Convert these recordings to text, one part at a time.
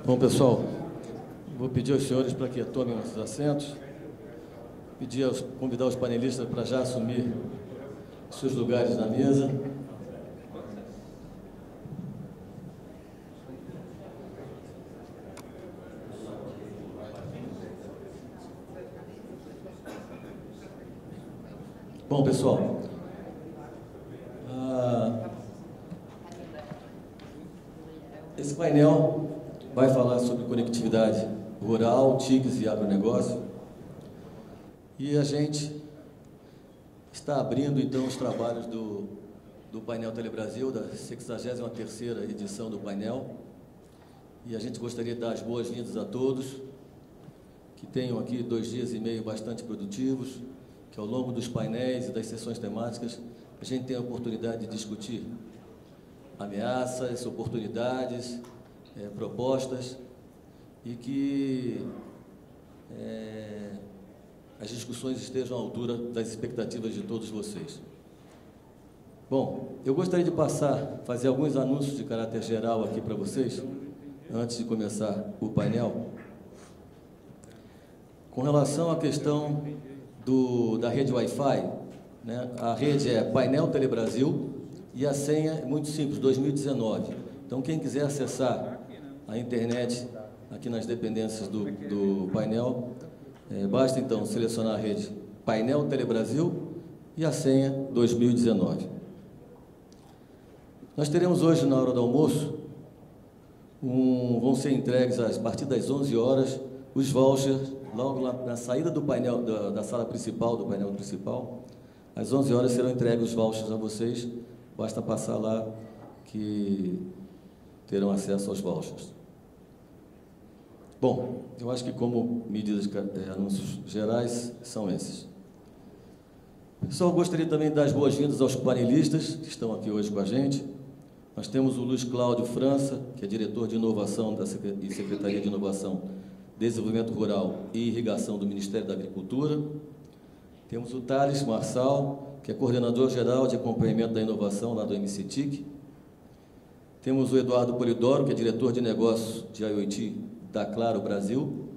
Bom, pessoal, vou pedir aos senhores para que tomem os assentos, convidar os panelistas para já assumir seus lugares na mesa. Bom, pessoal, esse painel vai falar sobre conectividade rural, TICs e agronegócio. E a gente está abrindo, então, os trabalhos do painel Telebrasil, da 63ª edição do painel. E a gente gostaria de dar as boas-vindas a todos, que tenham aqui 2 dias e meio bastante produtivos, que ao longo dos painéis e das sessões temáticas a gente tenha a oportunidade de discutir ameaças, oportunidades, propostas, e que as discussões estejam à altura das expectativas de todos vocês. Bom, eu gostaria de fazer alguns anúncios de caráter geral aqui para vocês, antes de começar o painel. Com relação à questão da rede Wi-Fi, né? A rede é Painel Telebrasil e a senha é muito simples, 2019. Então, quem quiser acessar a internet aqui nas dependências do painel, basta então selecionar a rede Painel Telebrasil e a senha 2019. Nós teremos hoje, na hora do almoço, vão ser entregues a partir das 11 horas os vouchers, logo lá na saída do painel, da sala principal, do painel principal. Às 11 horas serão entregues os vouchers a vocês, basta passar lá que terão acesso aos vouchers. Bom, eu acho que como medidas, anúncios gerais, são esses. Pessoal, gostaria também de dar as boas-vindas aos panelistas que estão aqui hoje com a gente. Nós temos o Luiz Cláudio França, que é diretor de inovação e Secretaria de Inovação, Desenvolvimento Rural e Irrigação do Ministério da Agricultura. Temos o Thales Marçal, que é coordenador-geral de acompanhamento da inovação lá do MCTIC. Temos o Eduardo Polidoro, que é diretor de negócios de IoT da Claro Brasil.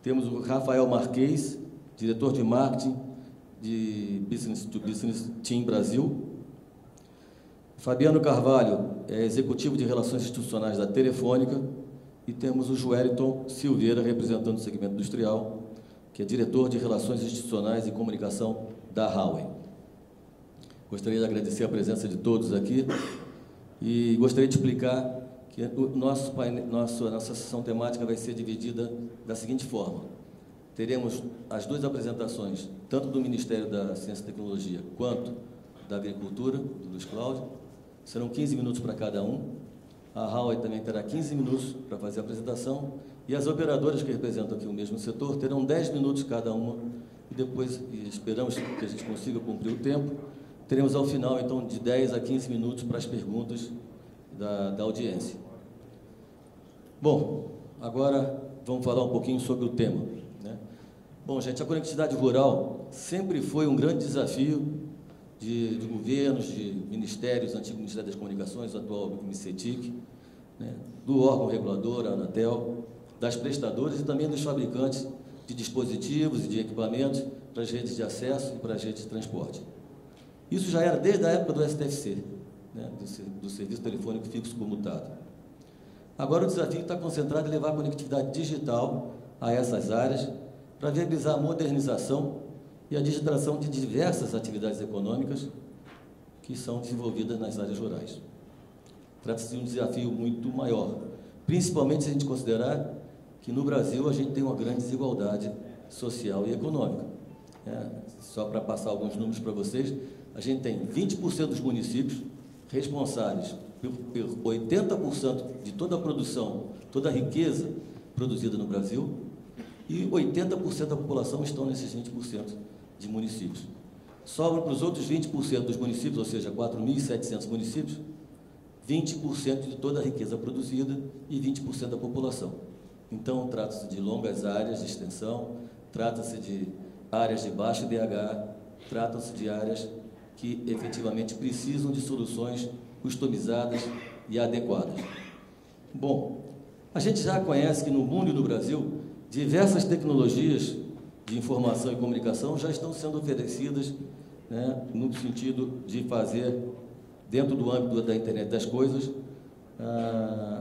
Temos o Rafael Marques, diretor de marketing de Business to Business Team Brasil. Fabiano Carvalho, executivo de relações institucionais da Telefônica. E temos o Joeliton Silveira, representando o segmento industrial, que é diretor de relações institucionais e comunicação da Huawei. Gostaria de agradecer a presença de todos aqui e gostaria de explicar que nossa sessão temática vai ser dividida da seguinte forma. Teremos as 2 apresentações, tanto do Ministério da Ciência e Tecnologia quanto da Agricultura, do Luiz Cláudio. Serão 15 minutos para cada um. A Huawei também terá 15 minutos para fazer a apresentação e as operadoras que representam aqui o mesmo setor terão 10 minutos cada uma e depois, esperamos que a gente consiga cumprir o tempo, teremos ao final, então, de 10 a 15 minutos para as perguntas da audiência. Bom, agora vamos falar um pouquinho sobre o tema, né? Bom, gente, a conectividade rural sempre foi um grande desafio de governos, de ministérios, antigo Ministério das Comunicações, atual MCTIC, né, do órgão regulador, a Anatel, das prestadoras e também dos fabricantes de dispositivos e de equipamentos para as redes de acesso e para as redes de transporte. Isso já era desde a época do STFC, né, do Serviço Telefônico Fixo Comutado. Agora o desafio está concentrado em levar a conectividade digital a essas áreas para viabilizar a modernização e a digitalização de diversas atividades econômicas que são desenvolvidas nas áreas rurais. Trata-se de um desafio muito maior, principalmente se a gente considerar que no Brasil a gente tem uma grande desigualdade social e econômica. Só para passar alguns números para vocês, a gente tem 20% dos municípios responsáveis por 80% de toda a produção, toda a riqueza produzida no Brasil, e 80% da população estão nesses 20% de municípios. Sobram para os outros 20% dos municípios, ou seja, 4.700 municípios, 20% de toda a riqueza produzida e 20% da população. Então, trata-se de longas áreas de extensão, trata-se de áreas de baixo IDH, trata-se de áreas que efetivamente precisam de soluções customizadas e adequadas. Bom, A gente já conhece que no mundo e no Brasil, diversas tecnologias de informação e comunicação já estão sendo oferecidas, né, no sentido de fazer, dentro do âmbito da internet das coisas,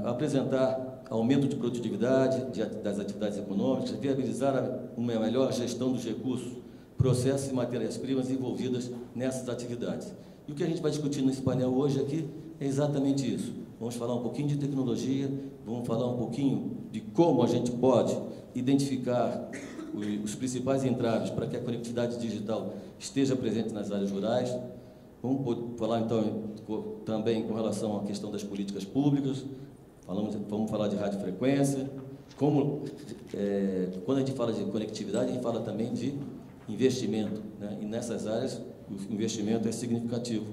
apresentar aumento de produtividade das atividades econômicas, viabilizar uma melhor gestão dos recursos, processos e matérias-primas envolvidas nessas atividades. E o que a gente vai discutir nesse painel hoje aqui é exatamente isso. Vamos falar um pouquinho de tecnologia, vamos falar um pouquinho de como a gente pode identificar os principais entraves para que a conectividade digital esteja presente nas áreas rurais. Vamos falar, então, também com relação à questão das políticas públicas. Vamos falar de radiofrequência. Quando a gente fala de conectividade, a gente fala também de investimento, né? E nessas áreas, o investimento é significativo,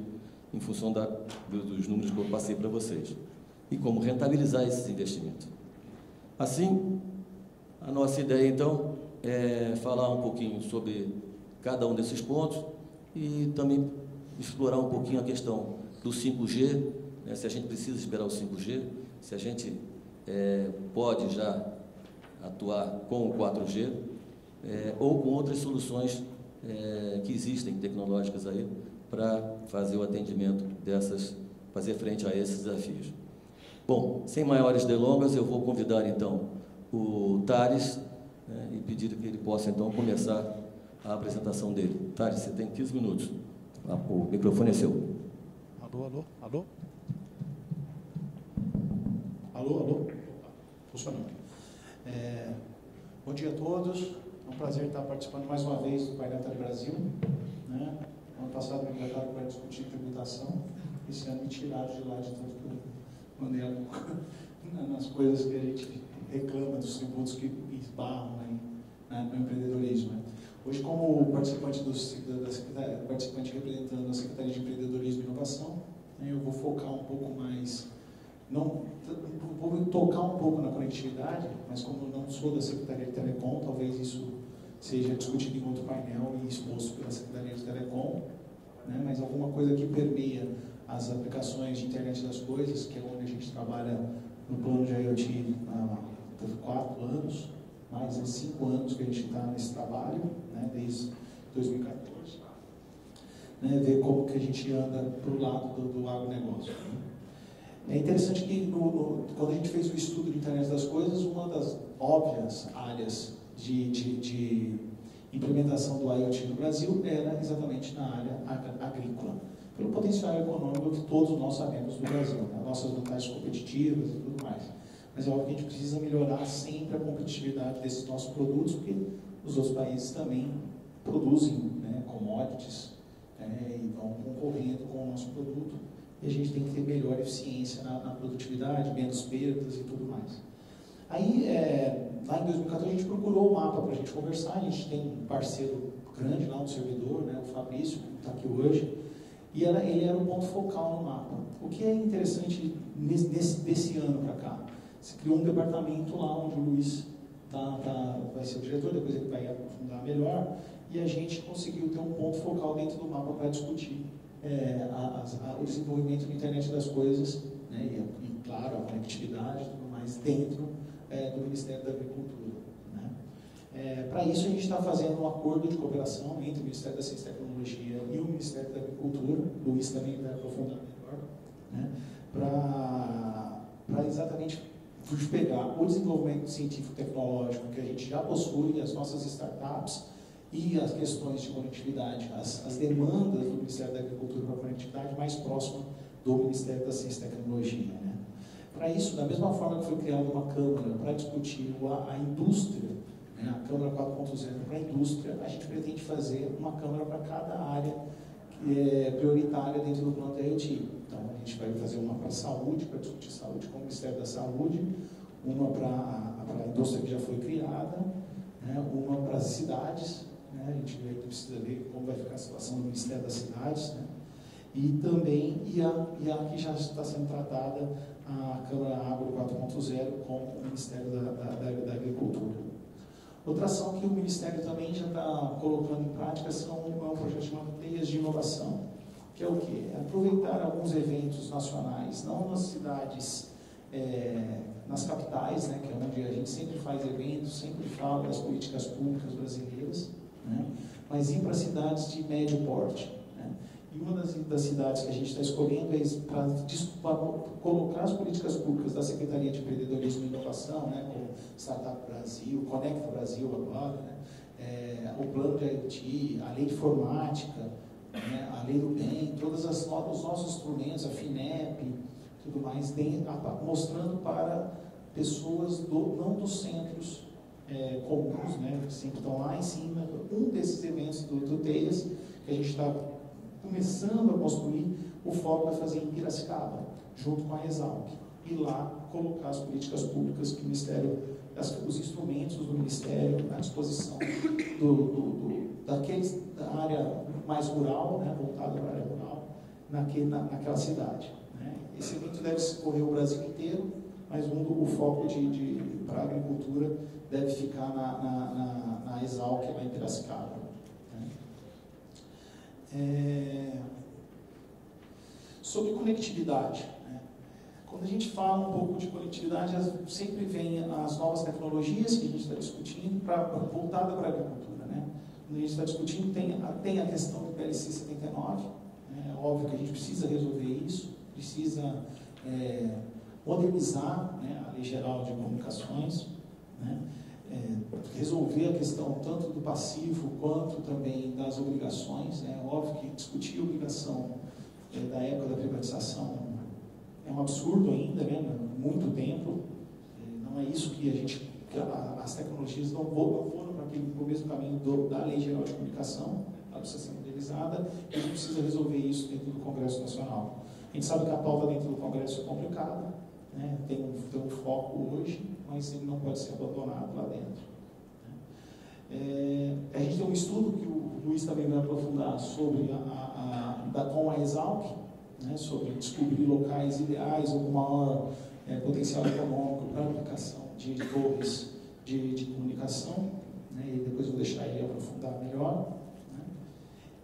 em função dos números que eu passei para vocês. E como rentabilizar esses investimentos. Assim, a nossa ideia, então, é falar um pouquinho sobre cada um desses pontos e também explorar um pouquinho a questão do 5G, né, se a gente precisa esperar o 5G, se a gente pode já atuar com o 4G, ou com outras soluções que existem, tecnológicas aí, para fazer o atendimento fazer frente a esses desafios. Bom, sem maiores delongas, eu vou convidar, então, o Thales, né, e pedir que ele possa, então, começar a apresentação dele. Thales, você tem 15 minutos. O microfone é seu. Alô, alô, alô? Alô, alô? Opa, funcionando. Bom dia a todos. É um prazer estar participando mais uma vez do painel Telebrasil, né? Ano passado me convidaram para discutir tributação. Esse ano me tiraram de lá de tanto que eu mandei nas coisas que a gente reclama dos tributos que esbarram aí, né, no empreendedorismo. Né? Hoje, como participante representando a Secretaria de Empreendedorismo e Inovação, né, eu vou focar um pouco mais, vou tocar um pouco na conectividade, mas como não sou da Secretaria de Telecom, talvez isso seja discutido em outro painel e exposto pela Secretaria de Telecom, né, mas alguma coisa que permeia as aplicações de internet das coisas, que é onde a gente trabalha no plano de IoT há 4 anos, mais de 5 anos que a gente está nesse trabalho, né, desde 2014, né, ver como que a gente anda para o lado do agronegócio. É interessante que quando a gente fez o estudo de internet das coisas, uma das óbvias áreas de implementação do IoT no Brasil era exatamente na área agrícola, pelo potencial econômico que todos nós sabemos do Brasil, né, nossas vantagens competitivas e tudo mais. Mas é óbvio que a gente precisa melhorar sempre a competitividade desses nossos produtos, porque os outros países também produzem, né, commodities, e vão concorrendo com o nosso produto, e a gente tem que ter melhor eficiência na produtividade, menos perdas e tudo mais. Aí, lá em 2014, a gente procurou o mapa para a gente conversar, a gente tem um parceiro grande lá, um servidor, né, o Fabrício, que está aqui hoje, e ele era um ponto focal no mapa. O que é interessante desse ano para cá? Se criou um departamento lá onde o Luiz vai ser o diretor, depois ele vai aprofundar melhor, e a gente conseguiu ter um ponto focal dentro do mapa para discutir o desenvolvimento da internet das coisas, né, e claro, a conectividade e tudo mais dentro do Ministério da Agricultura. Né. Para isso a gente está fazendo um acordo de cooperação entre o Ministério da Ciência e Tecnologia e o Ministério da Agricultura, o Luiz também vai aprofundar melhor, né, para exatamente pegar o desenvolvimento científico-tecnológico que a gente já possui, as nossas startups e as questões de conectividade, as demandas do Ministério da Agricultura para a conectividade mais próxima do Ministério da Ciência e Tecnologia. Né? Para isso, da mesma forma que foi criada uma Câmara para discutir a indústria, né, a Câmara 4.0 para a indústria, a gente pretende fazer uma Câmara para cada área que é prioritária dentro do plano da IoT. Então, a gente vai fazer uma para a saúde, para discutir saúde com o Ministério da Saúde, uma para a indústria que já foi criada, né, uma para as cidades, né, a gente precisa ver como vai ficar a situação do Ministério das Cidades, né, e também a que já está sendo tratada, a Câmara Agro 4.0 com o Ministério da Agricultura. Outra ação que o Ministério também já está colocando em prática é um projeto chamado Teias de Inovação, que é o quê? É aproveitar alguns eventos nacionais, não nas cidades, nas capitais, capitais, né, que é onde a gente sempre faz eventos, sempre fala das políticas públicas brasileiras, né, mas ir para cidades de médio porte. Né, e uma das cidades que a gente está escolhendo é para colocar as políticas públicas da Secretaria de Empreendedorismo e Inovação, né, como Startup Brasil, Conecta Brasil agora, né, o plano de IoT, a lei de informática, né, a lei do bem, todos os nossos instrumentos, a FINEP, tudo mais, mostrando para pessoas não dos centros comuns, né, que sempre estão lá em cima. Um desses eventos do TEIAS, que a gente está começando a construir, o foco vai fazer em Piracicaba, junto com a Exalc, e lá colocar as políticas públicas que o Ministério, os instrumentos do Ministério à disposição da área mais rural, né, voltada para a área rural, naquela cidade. Né. Esse evento deve correr o Brasil inteiro, mas o foco para a agricultura deve ficar na Exalc, lá em Piracicaba. Né. Sobre conectividade. Né. Quando a gente fala um pouco de conectividade, sempre vem as novas tecnologias que a gente está discutindo voltada para a agricultura. Né. Quando a gente está discutindo, tem a questão do PLC 79. É óbvio que a gente precisa resolver isso, precisa modernizar, né, a Lei Geral de Comunicações, né, resolver a questão tanto do passivo quanto também das obrigações. É óbvio que discutir a obrigação da época da privatização é um absurdo ainda, né, muito tempo. Não é isso que as tecnologias não foram para o mesmo caminho da Lei Geral de Comunicação, ela precisa ser modernizada, e a gente precisa resolver isso dentro do Congresso Nacional. A gente sabe que a pauta dentro do Congresso é complicada, né, tem um foco hoje, mas ele não pode ser abandonado lá dentro. Né. A gente tem um estudo que o Luiz também vai aprofundar sobre com a Exalc, né, sobre descobrir locais ideais ou com maior potencial econômico para a aplicação de torres de comunicação, né, e depois vou deixar ele aprofundar melhor. Né.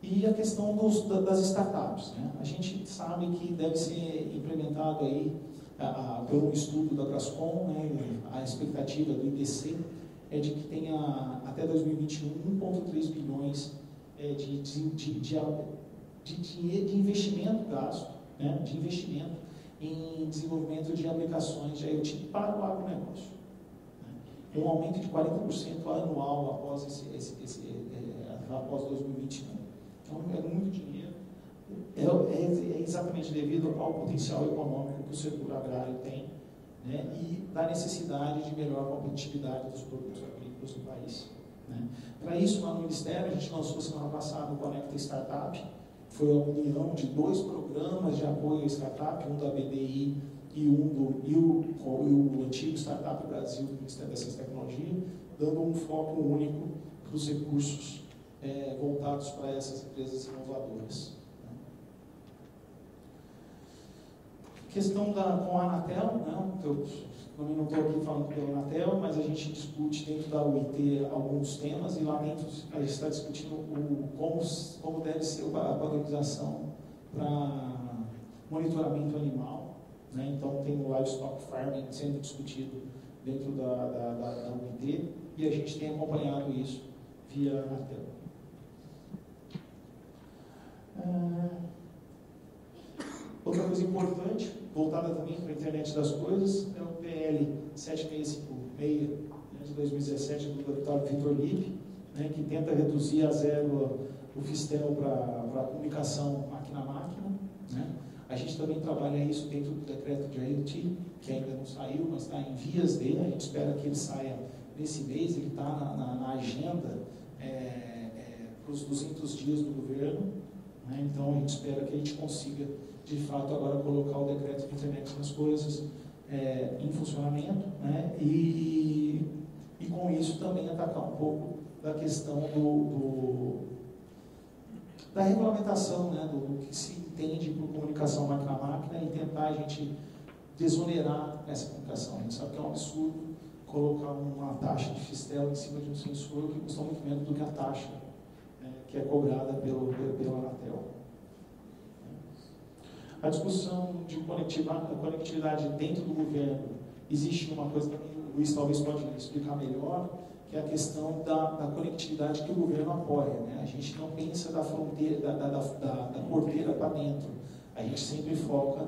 E a questão das startups. Né. A gente sabe que deve ser implementado aí, pelo estudo da Brascom, né, a expectativa do IDC é de que tenha até 2021 1,3 bilhões de investimento gasto, né, de investimento em desenvolvimento de aplicações de IoT para o agronegócio. Né, um aumento de 40% anual após 2021. Então, é muito dinheiro. É exatamente devido ao potencial econômico que o setor agrário tem, né, e da necessidade de melhor competitividade dos produtos agrícolas do país. Né. Para isso, lá no Ministério, a gente lançou semana passada o Conecta Startup. Foi a união de 2 programas de apoio à startup, um da BDI e o antigo Startup Brasil, do Ministério da Ciência e Tecnologia, dando um foco único para os recursos voltados para essas empresas inovadoras. Questão com a Anatel, né? Eu também não estou aqui falando pela Anatel, mas a gente discute dentro da UIT alguns temas, e lá dentro a gente está discutindo como deve ser a padronização para monitoramento animal. Né? Então tem o livestock farming sendo discutido dentro da UIT, e a gente tem acompanhado isso via Anatel. Outra coisa importante, voltada também para a internet das coisas, é o PL 7656, né, de 2017, do deputado Vitor Lippe, né, que tenta reduzir a zero o FISTEL para a comunicação máquina-máquina. Né. A gente também trabalha isso dentro do decreto de IoT, que ainda não saiu, mas está em vias dele. A gente espera que ele saia nesse mês. Ele está na agenda para os 200 dias do governo. Né. Então, a gente espera que a gente consiga, de fato, agora colocar o decreto de internet das coisas em funcionamento, né, e com isso também atacar um pouco da questão da regulamentação, né, do que se entende por comunicação máquina-máquina, e tentar a gente desonerar essa comunicação. A gente sabe que é um absurdo colocar uma taxa de FISTEL em cima de um sensor que custa muito menos do que a taxa, né, que é cobrada pela Anatel. A discussão de conectividade dentro do governo Existe uma coisa que o Luiz talvez pode explicar melhor, que é a questão da conectividade que o governo apoia, né? A gente não pensa da fronteira, da porteira para dentro. A gente sempre foca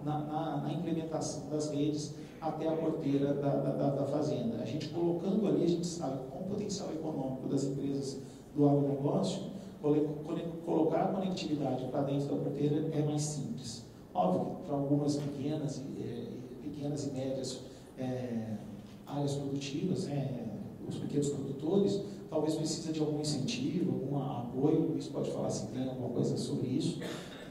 na implementação das redes até a porteira da fazenda. A gente colocando ali, a gente sabe que com o potencial econômico das empresas do agronegócio, colocar a conectividade para dentro da porteira é mais simples. Óbvio que para algumas pequenas e médias áreas produtivas, os pequenos produtores, talvez precisa de algum incentivo, algum apoio. O Luiz pode falar se tem alguma coisa sobre isso,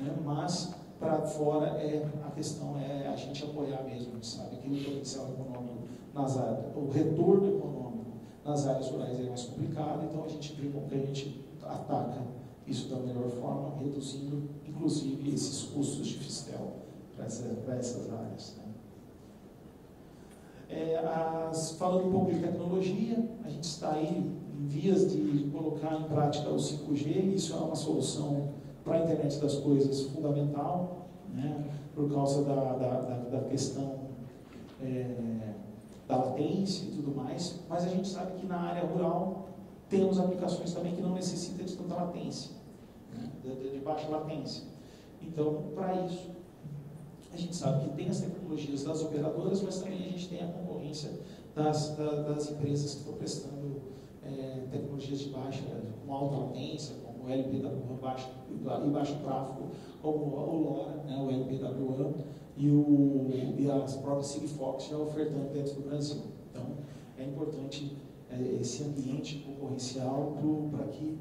né? Mas para fora a questão é a gente apoiar mesmo, sabe? Que o potencial econômico nas áreas, o retorno econômico nas áreas rurais é mais complicado, então a gente vê como que a gente ataca isso da melhor forma, reduzindo inclusive esses custos de fiscal para essas áreas, né? Falando um pouco de tecnologia, a gente está aí em vias de colocar em prática o 5G. Isso é uma solução para a internet das coisas fundamental, né, por causa da questão da latência e tudo mais, mas a gente sabe que na área rural temos aplicações também que não necessitam de tanta latência, né, de baixa latência. Então, para isso, a gente sabe que tem as tecnologias das operadoras, mas também a gente tem a concorrência das empresas que estão prestando tecnologias de baixa, com alta latência, como o LPWAN e baixo tráfego, como o LoRa, né, o LPWAN e as próprias Sigfox já ofertando dentro do Brasil. Então, é importante esse ambiente concorrencial para que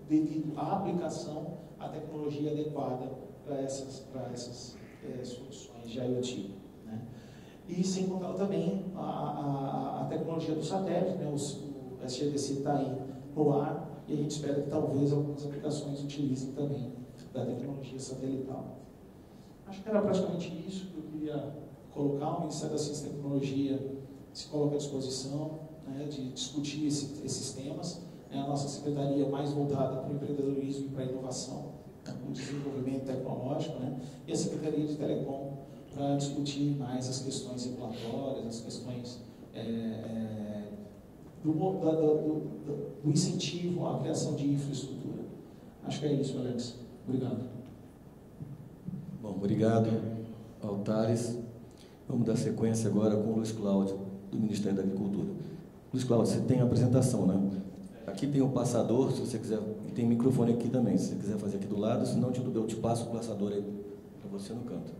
devido à aplicação, a tecnologia adequada para essas soluções de IoT, né? E sem contar também a tecnologia do satélite, né? O SGDC está aí no ar e a gente espera que talvez algumas aplicações utilizem também da tecnologia satelital. Acho que era praticamente isso que eu queria colocar. O Ministério da Ciência e Tecnologia se coloca à disposição, né, de discutir esses temas. É a nossa secretaria mais voltada para o empreendedorismo e para a inovação, o desenvolvimento tecnológico, né? E a Secretaria de Telecom para discutir mais as questões regulatórias, as questões do incentivo à criação de infraestrutura. Acho que é isso, Alex. Obrigado. Bom, obrigado, Altares. Vamos dar sequência agora com o Luiz Cláudio, do Ministério da Agricultura. Luiz Cláudio, você tem a apresentação, né? Aqui tem o passador, se você quiser, e tem microfone aqui também, se você quiser fazer aqui do lado, senão eu te passo o passador aí para você no canto.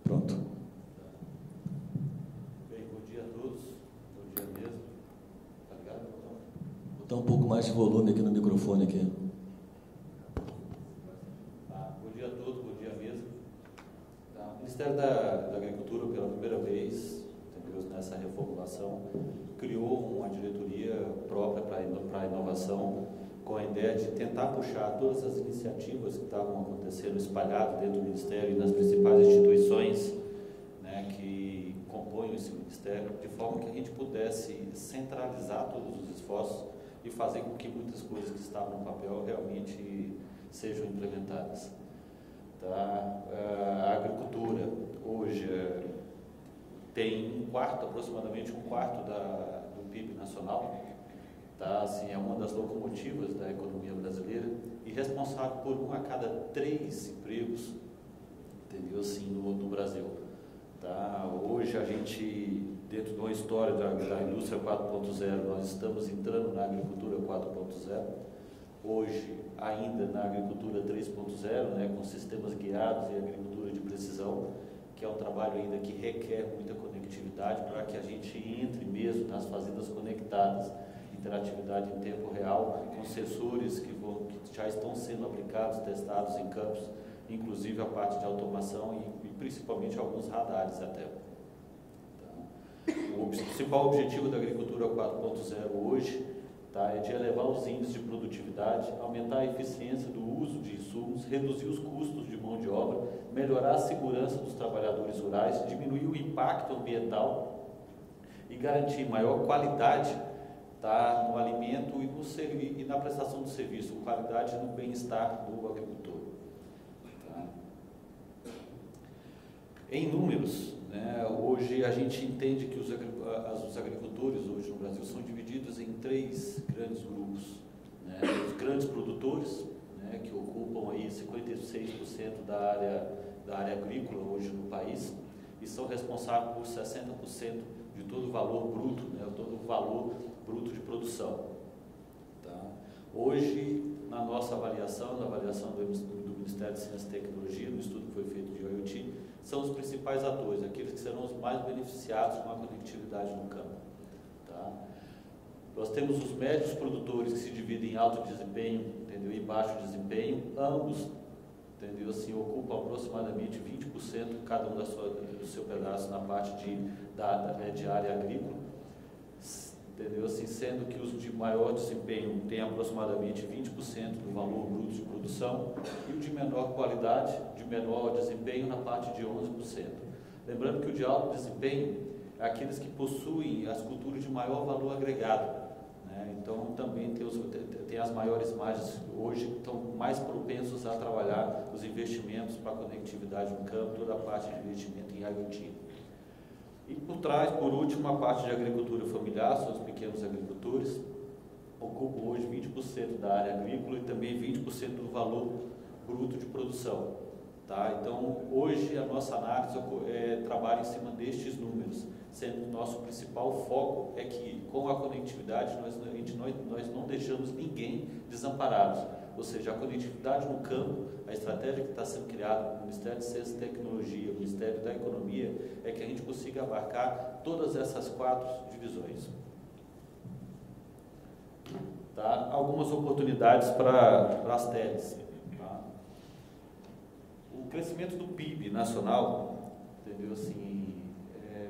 Pronto. Bem, bom dia a todos, bom dia mesmo. Tá ligado? Vou botar um pouco mais de volume aqui no microfone aqui. Bom dia a todos, bom dia mesmo. O Ministério da Agricultura, pela primeira vez, nessa reformulação, criou uma diretoria própria para a inovação, com a ideia de tentar puxar todas as iniciativas que estavam acontecendo espalhadas dentro do Ministério e nas principais instituições, né, que compõem esse Ministério, de forma que a gente pudesse centralizar todos os esforços e fazer com que muitas coisas que estavam no papel realmente sejam implementadas. Tá? A agricultura hoje tem aproximadamente um quarto do PIB nacional, tá? Assim, é uma das locomotivas da economia brasileira e responsável por 1 a cada 3 empregos, entendeu? Assim, no Brasil. Tá? Hoje a gente, dentro de uma história da indústria 4.0, nós estamos entrando na agricultura 4.0. Hoje, ainda na agricultura 3.0, né, com sistemas guiados e agricultura de precisão, que é um trabalho ainda que requer muita conectividade para que a gente entre mesmo nas fazendas conectadas, interatividade em tempo real, com sensores que já estão sendo aplicados, testados em campos, inclusive a parte de automação e principalmente alguns radares até. O principal objetivo da agricultura 4.0 hoje, tá, é de elevar os índices de produtividade, aumentar a eficiência do uso de insumos, reduzir os custos de mão de obra, melhorar a segurança dos trabalhadores rurais, diminuir o impacto ambiental e garantir maior qualidade, tá, no alimento e na prestação do serviço, qualidade no bem-estar do agricultor. Tá? Em números, né, hoje a gente entende que os agricultores hoje no Brasil são divididos em 3 grandes grupos. Né, os grandes produtores, né, que ocupam aí 56% da área agrícola hoje no país e são responsáveis por 60% de todo o valor bruto, né, todo o valor bruto de produção. Tá? Hoje, na nossa avaliação, na avaliação do Ministério de Ciência e Tecnologia, no estudo que foi feito de IoT, são os principais atores, aqueles que serão os mais beneficiados com a conectividade no campo. Tá? Nós temos os médios produtores que se dividem em alto desempenho, entendeu, e baixo desempenho, ambos, entendeu, assim, ocupam aproximadamente 20% cada um do seu pedaço na parte de área agrícola, entendeu, assim, sendo que os de maior desempenho têm aproximadamente 20% do valor bruto de produção e o de menor qualidade, de menor desempenho, na parte de 11%. Lembrando que o de alto desempenho é aqueles que possuem as culturas de maior valor agregado, né? Então também tem as maiores margens, hoje estão mais propensos a trabalhar os investimentos para a conectividade no campo, toda a parte de investimento em IoT. E por trás, por último, a parte de agricultura familiar, são os pequenos agricultores, ocupam hoje 20% da área agrícola e também 20% do valor bruto de produção. Tá? Então, hoje a nossa análise trabalha em cima destes números, sendo que o nosso principal foco é que, com a conectividade, nós não deixamos ninguém desamparado. Ou seja, a conectividade no campo, a estratégia que está sendo criada no Ministério de Ciência e Tecnologia, no Ministério da Economia, é que a gente consiga abarcar todas essas 4 divisões. Tá? Algumas oportunidades para as teles. Tá? O crescimento do PIB nacional, entendeu, assim,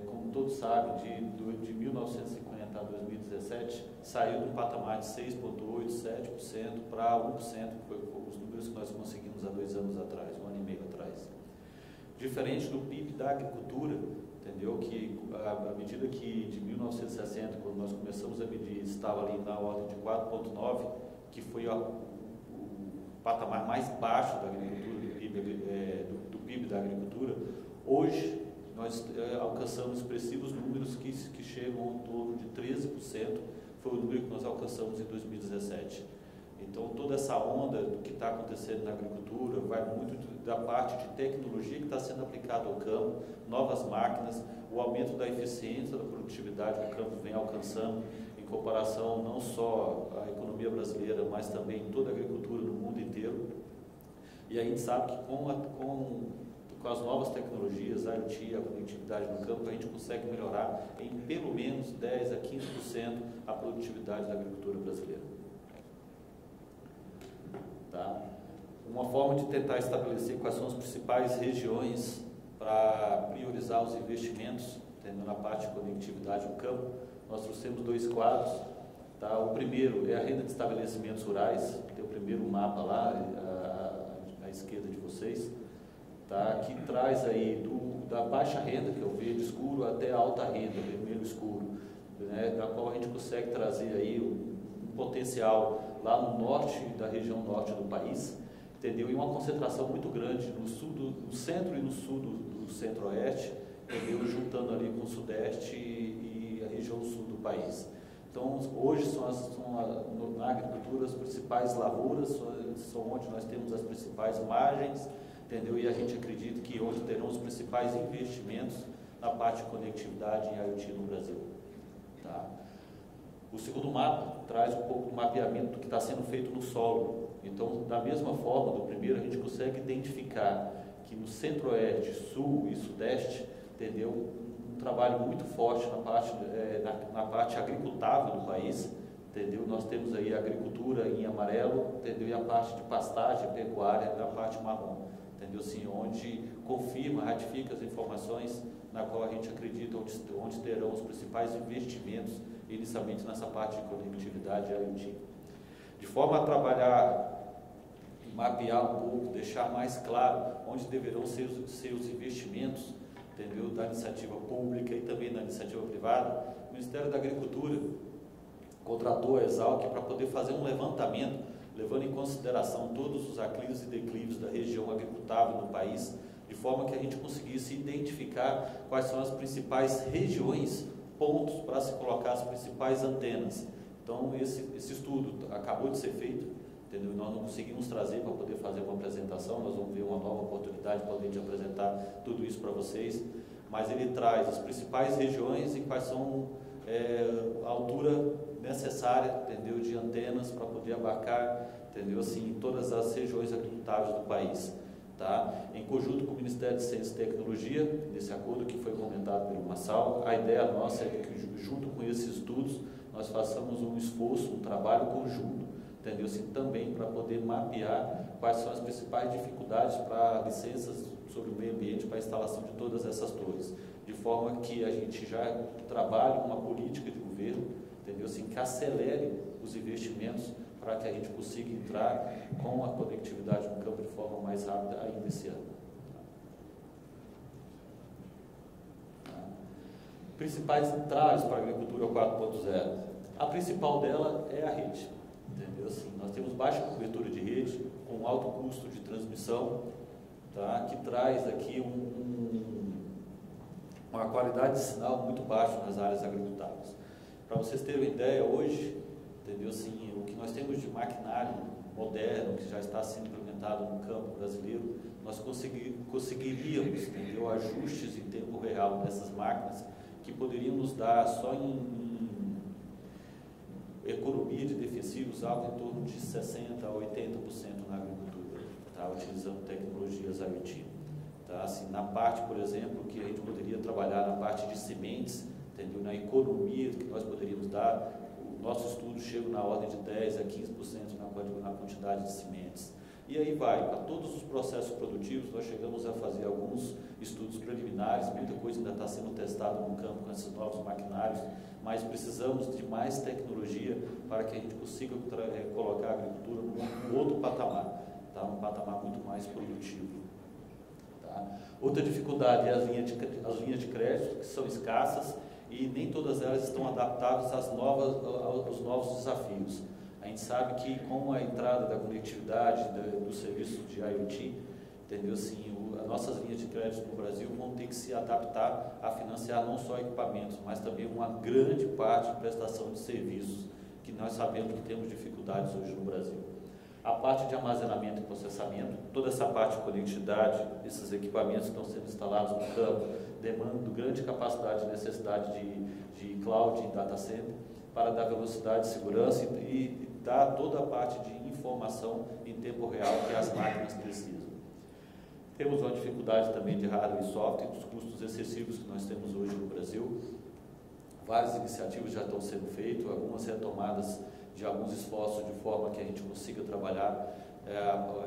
como todos sabem, de 1950 a 2017, saiu de um patamar de 6,8%, 7% para 1%, que foi os números que nós conseguimos há 2 anos atrás, 1 ano e meio atrás. Diferente do PIB da agricultura, entendeu? Que à medida que de 1960, quando nós começamos a medir, estava ali na ordem de 4,9%, que foi o patamar mais baixo da agricultura, do PIB da agricultura. Hoje nós alcançamos expressivos números que chegam ao torno de 13%, foi o número que nós alcançamos em 2017. Então, toda essa onda do que está acontecendo na agricultura vai muito da parte de tecnologia que está sendo aplicada ao campo, novas máquinas, o aumento da eficiência, da produtividade que o campo vem alcançando, em comparação não só à economia brasileira, mas também toda a agricultura no mundo inteiro. E a gente sabe que com as novas tecnologias, a IoT, a conectividade no campo, a gente consegue melhorar em pelo menos 10% a 15% a produtividade da agricultura brasileira. Tá? Uma forma de tentar estabelecer quais são as principais regiões para priorizar os investimentos, tendo na parte de conectividade no campo, nós trouxemos 2 quadros. Tá? O primeiro é a renda de estabelecimentos rurais, tem o primeiro mapa lá, à esquerda de vocês. Tá, que traz aí da baixa renda, que é o verde escuro, até a alta renda, vermelho escuro, né, da qual a gente consegue trazer aí um potencial lá no norte, da região norte do país, entendeu? E uma concentração muito grande no centro e no sul do centro-oeste, entendeu? Juntando ali com o sudeste e a região sul do país. Então, hoje na agricultura as principais lavouras, são onde nós temos as principais margens, entendeu? E a gente acredita que hoje terão os principais investimentos na parte de conectividade e IoT no Brasil. Tá? O segundo mapa traz um pouco do mapeamento do que está sendo feito no solo. Então, da mesma forma do primeiro, a gente consegue identificar que no centro-oeste, sul e sudeste, entendeu? Um trabalho muito forte na parte agricultável do país, entendeu? Nós temos aí a agricultura em amarelo, entendeu? E a parte de pastagem, pecuária na parte marrom. Entendeu? Assim, onde confirma, ratifica as informações na qual a gente acredita onde terão os principais investimentos, inicialmente nessa parte de conectividade e IoT. De forma a trabalhar, mapear um pouco, deixar mais claro onde deverão ser os investimentos, entendeu? Da iniciativa pública e também da iniciativa privada, o Ministério da Agricultura contratou a Exalc para poder fazer um levantamento, levando em consideração todos os aclives e declives da região agricultável no país, de forma que a gente conseguisse identificar quais são as principais regiões, pontos para se colocar as principais antenas. Então, esse estudo acabou de ser feito, entendeu? Nós não conseguimos trazer para poder fazer uma apresentação, nós vamos ver uma nova oportunidade para a gente apresentar tudo isso para vocês, mas ele traz as principais regiões e quais são a altura necessária, entendeu, de antenas para poder abarcar, entendeu, assim, todas as regiões agricultáveis do país. Tá? Em conjunto com o Ministério de Ciência e Tecnologia, nesse acordo que foi comentado pelo Marçal, a ideia nossa é que, junto com esses estudos, nós façamos um esforço, um trabalho conjunto, entendeu? Assim, também para poder mapear quais são as principais dificuldades para licenças sobre o meio ambiente para a instalação de todas essas torres, de forma que a gente já trabalhe uma política de governo, entendeu? Assim, que acelere os investimentos para que a gente consiga entrar com a conectividade no campo de forma mais rápida ainda esse ano. Principais entraves para a agricultura 4.0. A principal dela é a rede. Entendeu? Assim, nós temos baixa cobertura de rede, com alto custo de transmissão, tá? Que traz aqui uma qualidade de sinal muito baixa nas áreas agricultáveis. Para vocês terem uma ideia, hoje, entendeu? Assim, o que nós temos de maquinário moderno, que já está sendo implementado no campo brasileiro, nós conseguiríamos, entendeu? Ajustes em tempo real dessas máquinas que poderiam nos dar só em economia de defensivos algo em torno de 60% a 80% na agricultura, tá? Utilizando tecnologias IoT. Tá? Assim, na parte, por exemplo, que a gente poderia trabalhar na parte de sementes, entendeu? Na economia que nós poderíamos dar, o nosso estudo chega na ordem de 10% a 15% na quantidade de sementes. E aí vai, para todos os processos produtivos, nós chegamos a fazer alguns estudos preliminares, muita coisa ainda está sendo testada no campo com esses novos maquinários, mas precisamos de mais tecnologia para que a gente consiga colocar a agricultura num outro patamar, tá? Um patamar muito mais produtivo. Tá? Outra dificuldade é as linhas de crédito, que são escassas e nem todas elas estão adaptadas aos novos desafios. A gente sabe que com a entrada da conectividade, do serviço de IoT, entendeu? Assim, as nossas linhas de crédito no Brasil vão ter que se adaptar a financiar não só equipamentos, mas também uma grande parte de prestação de serviços, que nós sabemos que temos dificuldades hoje no Brasil. A parte de armazenamento e processamento, toda essa parte de conectividade, esses equipamentos que estão sendo instalados no campo, demandam grande capacidade e necessidade de cloud e data center, para dar velocidade, segurança e dar toda a parte de informação em tempo real que as máquinas precisam. Temos uma dificuldade também de hardware e software, dos custos excessivos que nós temos hoje no Brasil. Várias iniciativas já estão sendo feitas, algumas retomadas de alguns esforços de forma que a gente consiga trabalhar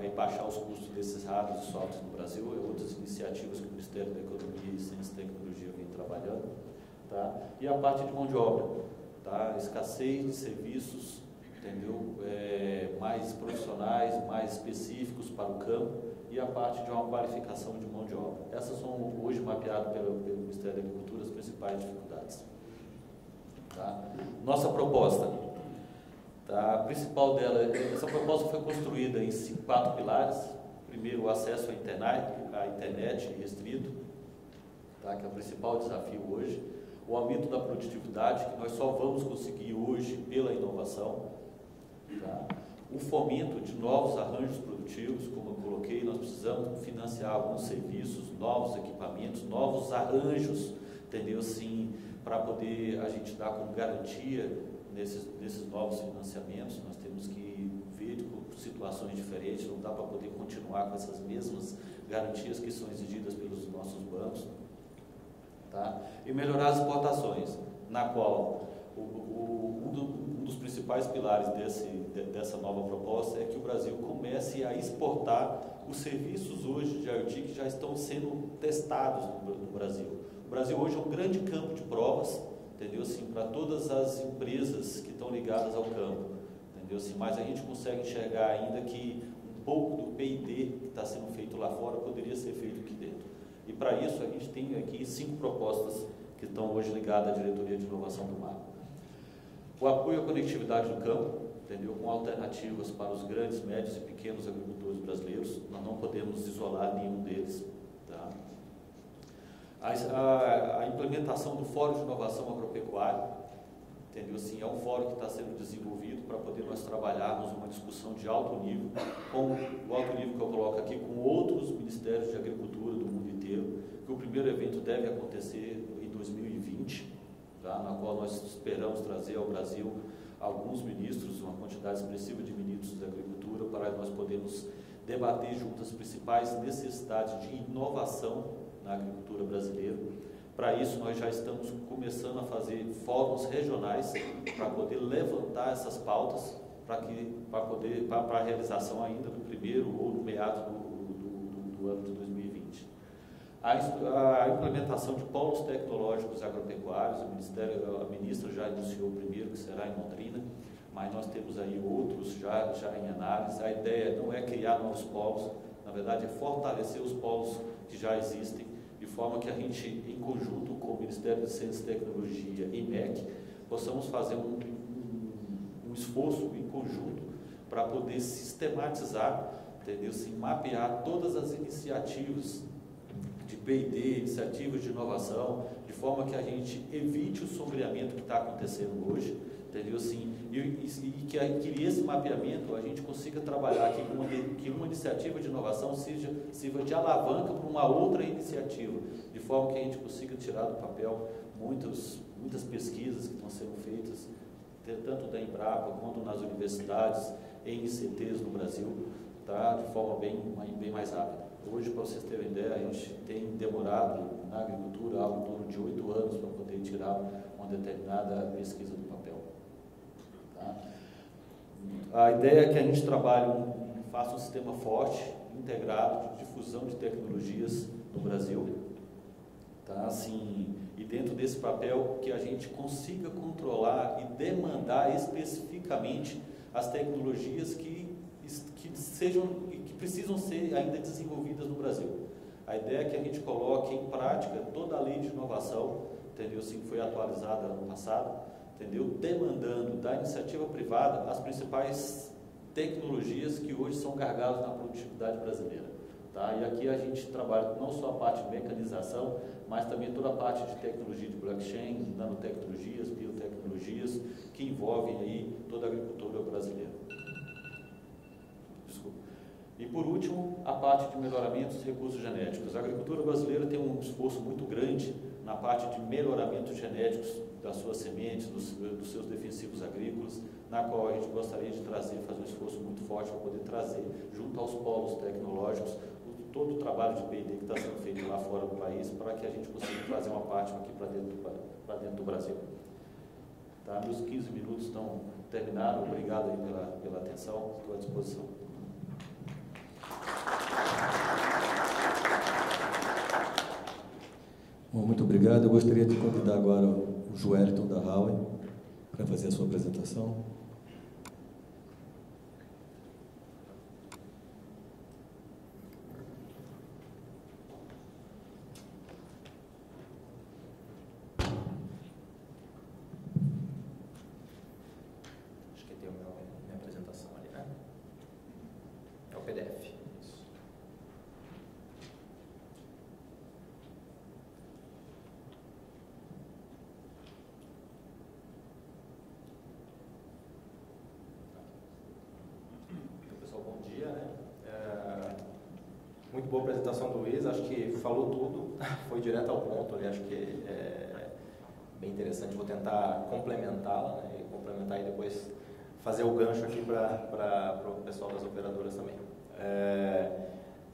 e baixar os custos desses hardware e softwares no Brasil. Outras iniciativas que o Ministério da Economia e Ciência e Tecnologia vem trabalhando. Tá? E a parte de mão de obra. Tá? Escassez de serviços, entendeu? Mais profissionais, mais específicos para o campo e a parte de uma qualificação de mão de obra. Essas são hoje mapeadas pelo Ministério da Agricultura as principais dificuldades. Tá? Nossa proposta, tá? A principal dela, essa proposta foi construída em 4 pilares. Primeiro, o acesso à internet restrito, tá? Que é o principal desafio hoje. O aumento da produtividade, que nós só vamos conseguir hoje pela inovação. Tá? O fomento de novos arranjos produtivos, como eu coloquei, nós precisamos financiar alguns serviços, novos equipamentos, novos arranjos, entendeu? Assim, para poder a gente dar como garantia nesses novos financiamentos. Nós temos que ver situações diferentes, não dá para poder continuar com essas mesmas garantias que são exigidas pelos nossos bancos. Tá? E melhorar as exportações, na qual um dos principais pilares dessa nova proposta é que o Brasil comece a exportar os serviços hoje de IoT que já estão sendo testados no Brasil. O Brasil hoje é um grande campo de provas, entendeu? Assim, para todas as empresas que estão ligadas ao campo, entendeu? Assim, mas a gente consegue enxergar ainda que um pouco do P&D que está sendo feito lá fora poderia ser feito aqui dentro. E para isso a gente tem aqui 5 propostas que estão hoje ligadas à diretoria de inovação do MAPA. O apoio à conectividade do campo, entendeu? Com alternativas para os grandes, médios e pequenos agricultores brasileiros, nós não podemos isolar nenhum deles. Tá? A implementação do Fórum de Inovação Agropecuária, entendeu? Assim, é um fórum que está sendo desenvolvido para poder nós trabalharmos uma discussão de alto nível, com o alto nível que eu coloco aqui, com outros ministérios de agricultura do mundo inteiro, que o primeiro evento deve acontecer em 2020, tá? Na qual nós esperamos trazer ao Brasil alguns ministros, uma quantidade expressiva de ministros da agricultura, para nós podermos debater junto as principais necessidades de inovação na agricultura brasileira. Para isso, nós já estamos começando a fazer fóruns regionais para poder levantar essas pautas para a realização ainda do primeiro ou no meado do ano de 2020. A implementação de polos tecnológicos agropecuários, a ministra já anunciou o primeiro, que será em Londrina, mas nós temos aí outros já em análise. A ideia não é criar novos polos, na verdade é fortalecer os polos que já existem, de forma que a gente, em conjunto com o Ministério de Ciência e Tecnologia e MEC, possamos fazer um esforço em conjunto para poder sistematizar, entendeu? Assim, mapear todas as iniciativas de P&D, iniciativas de inovação, de forma que a gente evite o sombreamento que está acontecendo hoje, entendeu? Assim, e que esse mapeamento a gente consiga trabalhar aqui que uma iniciativa de inovação sirva de alavanca para uma outra iniciativa, de forma que a gente consiga tirar do papel muitas pesquisas que estão sendo feitas, tanto da Embrapa quanto nas universidades, em ICTs no Brasil, tá? De forma bem mais rápida. Hoje, para vocês terem ideia, a gente tem demorado na agricultura algo em torno de 8 anos para poder tirar uma determinada pesquisa do papel. Tá? A ideia é que a gente trabalhe, faça um sistema forte, integrado, de difusão de tecnologias no Brasil. Tá? Assim, e dentro desse papel que a gente consiga controlar e demandar especificamente as tecnologias que precisam ser ainda desenvolvidas no Brasil. A ideia é que a gente coloque em prática toda a lei de inovação, entendeu? Assim, que foi atualizada ano passado, entendeu? Demandando da iniciativa privada as principais tecnologias que hoje são gargalos na produtividade brasileira. Tá? E aqui a gente trabalha não só a parte de mecanização, mas também toda a parte de tecnologia de blockchain, nanotecnologias, biotecnologias, que envolvem aí toda a agricultura brasileira. Desculpa. E por último, a parte de melhoramento dos recursos genéticos. A agricultura brasileira tem um esforço muito grande na parte de melhoramentos genéticos das suas sementes, dos seus defensivos agrícolas, na qual a gente gostaria de fazer um esforço muito forte para poder trazer, junto aos polos tecnológicos, todo o trabalho de P&D que está sendo feito lá fora do país, para que a gente consiga trazer uma parte aqui para dentro do Brasil. Tá? Meus 15 minutos estão terminados. Obrigado aí pela atenção. Estou à disposição. Bom, muito obrigado. Eu gostaria de convidar agora o Joelton da Huawei para fazer a sua apresentação. Acho que tem minha apresentação ali, né? É o PDF. Muito boa apresentação do Luiz, acho que falou tudo, foi direto ao ponto ali, acho que é bem interessante. Vou tentar complementá-la, né, e complementar e depois fazer o gancho aqui para o pessoal das operadoras também.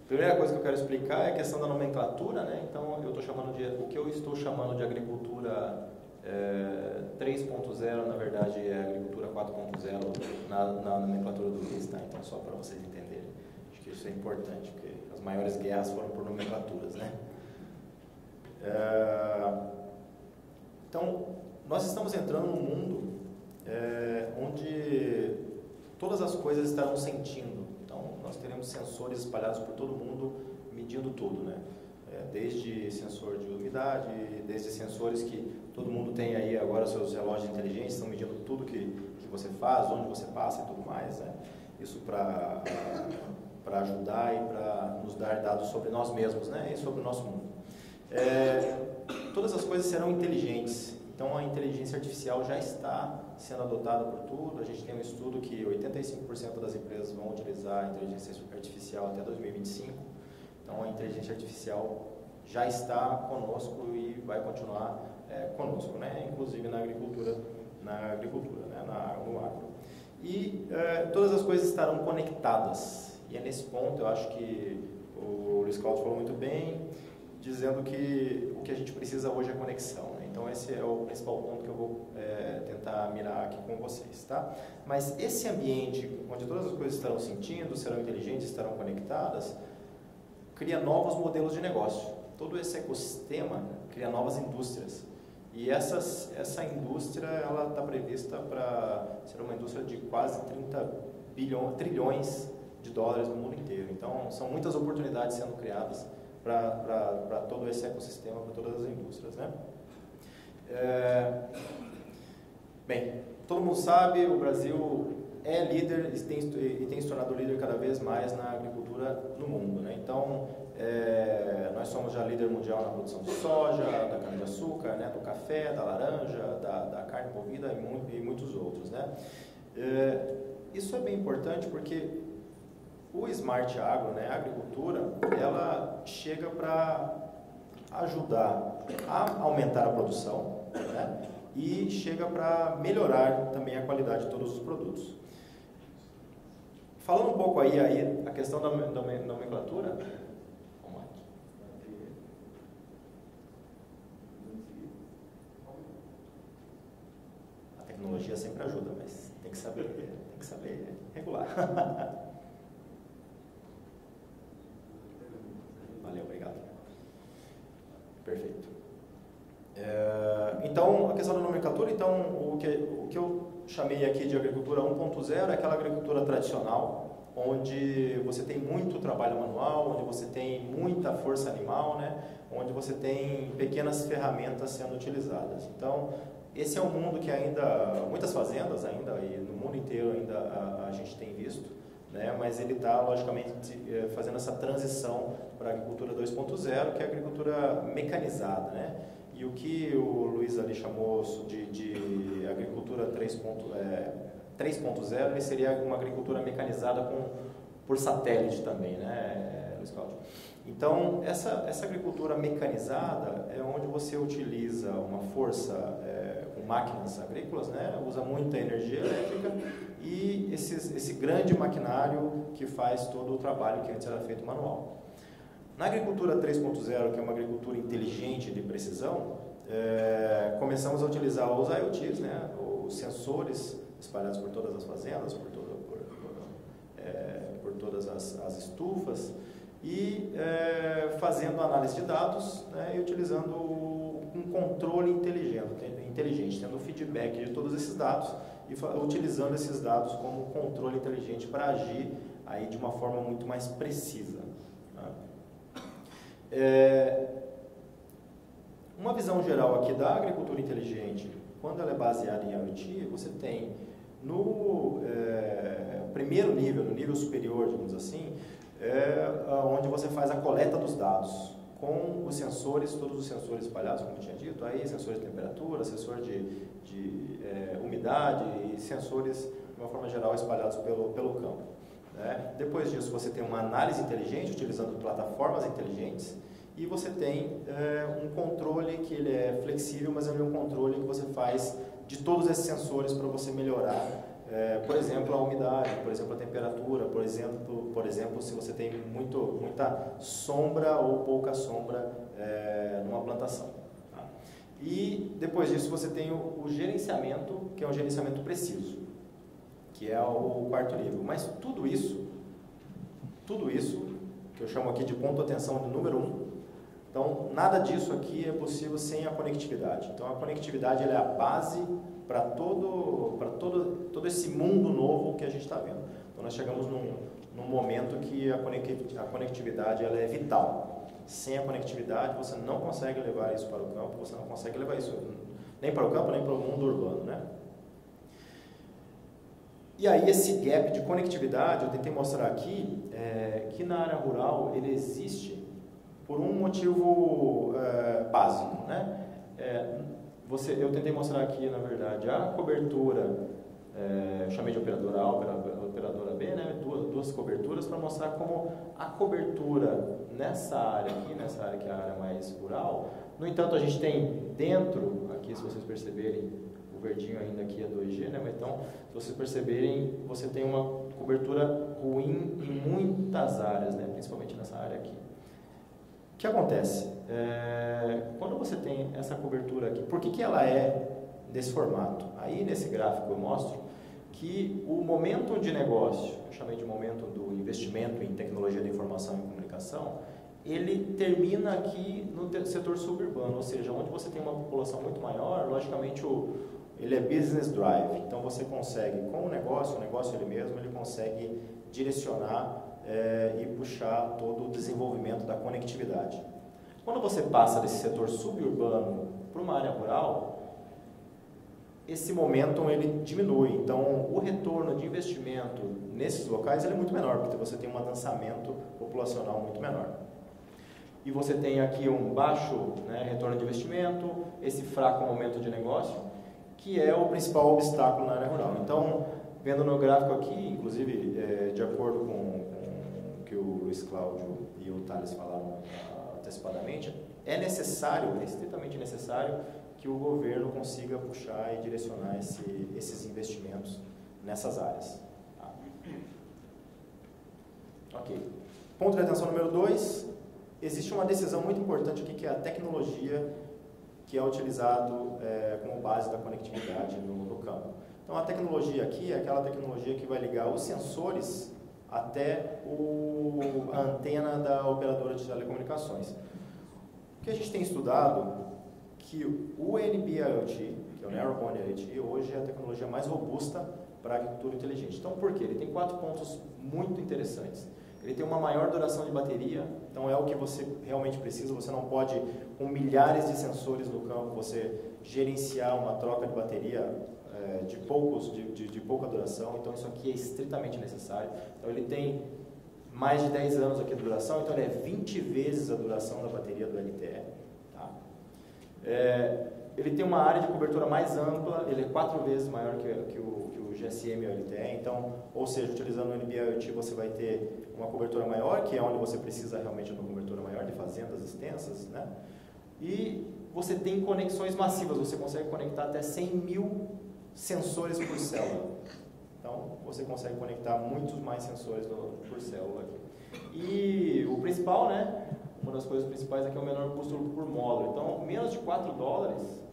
Primeira coisa que eu quero explicar é a questão da nomenclatura, né? Então eu estou chamando o que eu estou chamando de agricultura 3.0, na verdade é agricultura 4.0 na nomenclatura do Luiz, tá? Então só para vocês entenderem, acho que isso é importante, porque as maiores guerras foram por nomenclaturas, né? Então, nós estamos entrando num mundo onde todas as coisas estarão sentindo. Então, nós teremos sensores espalhados por todo mundo, medindo tudo, né? desde sensor de umidade, desde sensores que todo mundo tem aí agora, seus relógios inteligentes estão medindo tudo que você faz, onde você passa e tudo mais, né? Isso para ajudar e para nos dar dados sobre nós mesmos, né? E sobre o nosso mundo. Todas as coisas serão inteligentes, então a inteligência artificial já está sendo adotada por tudo. A gente tem um estudo que 85% das empresas vão utilizar a inteligência artificial até 2025, então a inteligência artificial já está conosco e vai continuar conosco, né? Inclusive na agricultura, né? No agro. E todas as coisas estarão conectadas, e é nesse ponto eu acho que o Luiz Cláudio falou muito bem, dizendo que o que a gente precisa hoje é conexão, né? Então esse é o principal ponto que eu vou tentar mirar aqui com vocês, tá? Mas esse ambiente onde todas as coisas estarão sentindo, serão inteligentes, estarão conectadas, cria novos modelos de negócio. Todo esse ecossistema cria novas indústrias. E essa indústria, ela está prevista para ser uma indústria de quase 30 trilhões de dólares no mundo inteiro. Então, são muitas oportunidades sendo criadas para todo esse ecossistema, para todas as indústrias, né? Bem, todo mundo sabe, o Brasil é líder e tem se tornado líder cada vez mais na agricultura no mundo, né? Então, nós somos já líder mundial na produção de soja, da cana-de-açúcar, né, do café, da laranja, da carne bovina e muitos outros, né? Isso é bem importante porque o Smart Agro, né, a agricultura, ela chega para ajudar a aumentar a produção, né, e chega para melhorar também a qualidade de todos os produtos. Falando um pouco aí a questão da nomenclatura, a tecnologia sempre ajuda, mas tem que saber regular. Valeu, obrigado. Perfeito. Então, a questão da nomenclatura, então, o que eu chamei aqui de agricultura 1.0 é aquela agricultura tradicional, onde você tem muito trabalho manual, onde você tem muita força animal, né? Onde você tem pequenas ferramentas sendo utilizadas. Então, esse é um mundo que ainda, muitas fazendas ainda, e no mundo inteiro ainda a gente tem visto, né? Mas ele está, logicamente, fazendo essa transição para a agricultura 2.0, que é a agricultura mecanizada, né? E o que o Luiz ali chamou de agricultura 3.0, ele seria uma agricultura mecanizada por satélite também, né, Luiz Cláudio? Então, essa agricultura mecanizada é onde você utiliza uma força com máquinas agrícolas, né, usa muita energia elétrica e esse grande maquinário que faz todo o trabalho que antes era feito manual. Na agricultura 3.0, que é uma agricultura inteligente de precisão, começamos a utilizar os IoTs, né, os sensores espalhados por todas as fazendas, por todas as estufas, e fazendo análise de dados, né, e utilizando um controle inteligente, tendo feedback de todos esses dados e utilizando esses dados como controle inteligente para agir aí de uma forma muito mais precisa. Uma visão geral aqui da agricultura inteligente, quando ela é baseada em IoT, você tem no primeiro nível, no nível superior, digamos assim, onde você faz a coleta dos dados com os sensores, todos os sensores espalhados, como eu tinha dito, aí sensores de temperatura, sensor de umidade e sensores, de uma forma geral, espalhados pelo campo. Depois disso, você tem uma análise inteligente, utilizando plataformas inteligentes, e você tem um controle que ele é flexível, mas ele é um controle que você faz de todos esses sensores para você melhorar, por exemplo, a umidade, por exemplo, a temperatura, por exemplo, se você tem muita sombra ou pouca sombra numa plantação. Tá? E depois disso você tem o gerenciamento, que é um gerenciamento preciso, que é o quarto nível. Mas tudo isso, que eu chamo aqui de ponto de atenção do número 1, então nada disso aqui é possível sem a conectividade. Então a conectividade ela é a base para todo esse mundo novo que a gente está vendo. Então nós chegamos num momento que a conectividade ela é vital. Sem a conectividade, você não consegue levar isso para o campo, você não consegue levar isso nem para o campo, nem para o mundo urbano, né? E aí esse gap de conectividade, eu tentei mostrar aqui, que na área rural ele existe por um motivo básico, né? Eu tentei mostrar aqui, na verdade, a cobertura, chamei de operadora A, operadora B, né? Duas coberturas para mostrar como a cobertura nessa área aqui, nessa área que é a área mais rural. No entanto, a gente tem dentro, aqui se vocês perceberem, o verdinho ainda aqui é 2G, né? Mas então, se vocês perceberem, você tem uma cobertura ruim em muitas áreas, né? Principalmente nessa área aqui. O que acontece? Quando você tem essa cobertura aqui, por que ela é desse formato? Aí nesse gráfico eu mostro que o momento de negócio, eu chamei de momento do investimento em tecnologia da informação e comunicação, ele termina aqui no setor suburbano, ou seja, onde você tem uma população muito maior, logicamente ele é business drive, então você consegue, com o negócio ele mesmo, ele consegue direcionar e puxar todo o desenvolvimento da conectividade. Quando você passa desse setor suburbano para uma área rural, esse momentum ele diminui, então o retorno de investimento nesses locais ele é muito menor, porque você tem um adensamento populacional muito menor. E você tem aqui um baixo, né, retorno de investimento, esse fraco momento de negócio, que é o principal obstáculo na área rural. Então, vendo no gráfico aqui, inclusive, de acordo com o que o Luiz Cláudio e o Thales falaram antecipadamente, é estritamente necessário que o governo consiga puxar e direcionar esses investimentos nessas áreas. Tá? Ok. Ponto de atenção número 2, existe uma decisão muito importante aqui, que é a tecnologia que é utilizado como base da conectividade no campo. Então, a tecnologia aqui é aquela tecnologia que vai ligar os sensores até a antena da operadora de telecomunicações. O que a gente tem estudado que o NB-IoT, que é o Narrowband IoT, hoje é a tecnologia mais robusta para a agricultura inteligente. Então, por quê? Ele tem 4 pontos muito interessantes. Ele tem uma maior duração de bateria, então é o que você realmente precisa. Você não pode, com milhares de sensores no campo, você gerenciar uma troca de bateria de pouca duração. Então, isso aqui é estritamente necessário. Então, ele tem mais de 10 anos aqui de duração, então ele é 20 vezes a duração da bateria do LTE. Tá? Ele tem uma área de cobertura mais ampla, ele é 4 vezes maior que o GSM e o LTE, então, ou seja, utilizando o NB-IoT você vai ter uma cobertura maior, que é onde você precisa realmente de uma cobertura maior de fazendas extensas, né? E você tem conexões massivas, você consegue conectar até 100 mil sensores por célula. Então, você consegue conectar muitos mais sensores por célula aqui. E o principal, né? Uma das coisas principais é que é o menor custo por módulo. Então, menos de $4,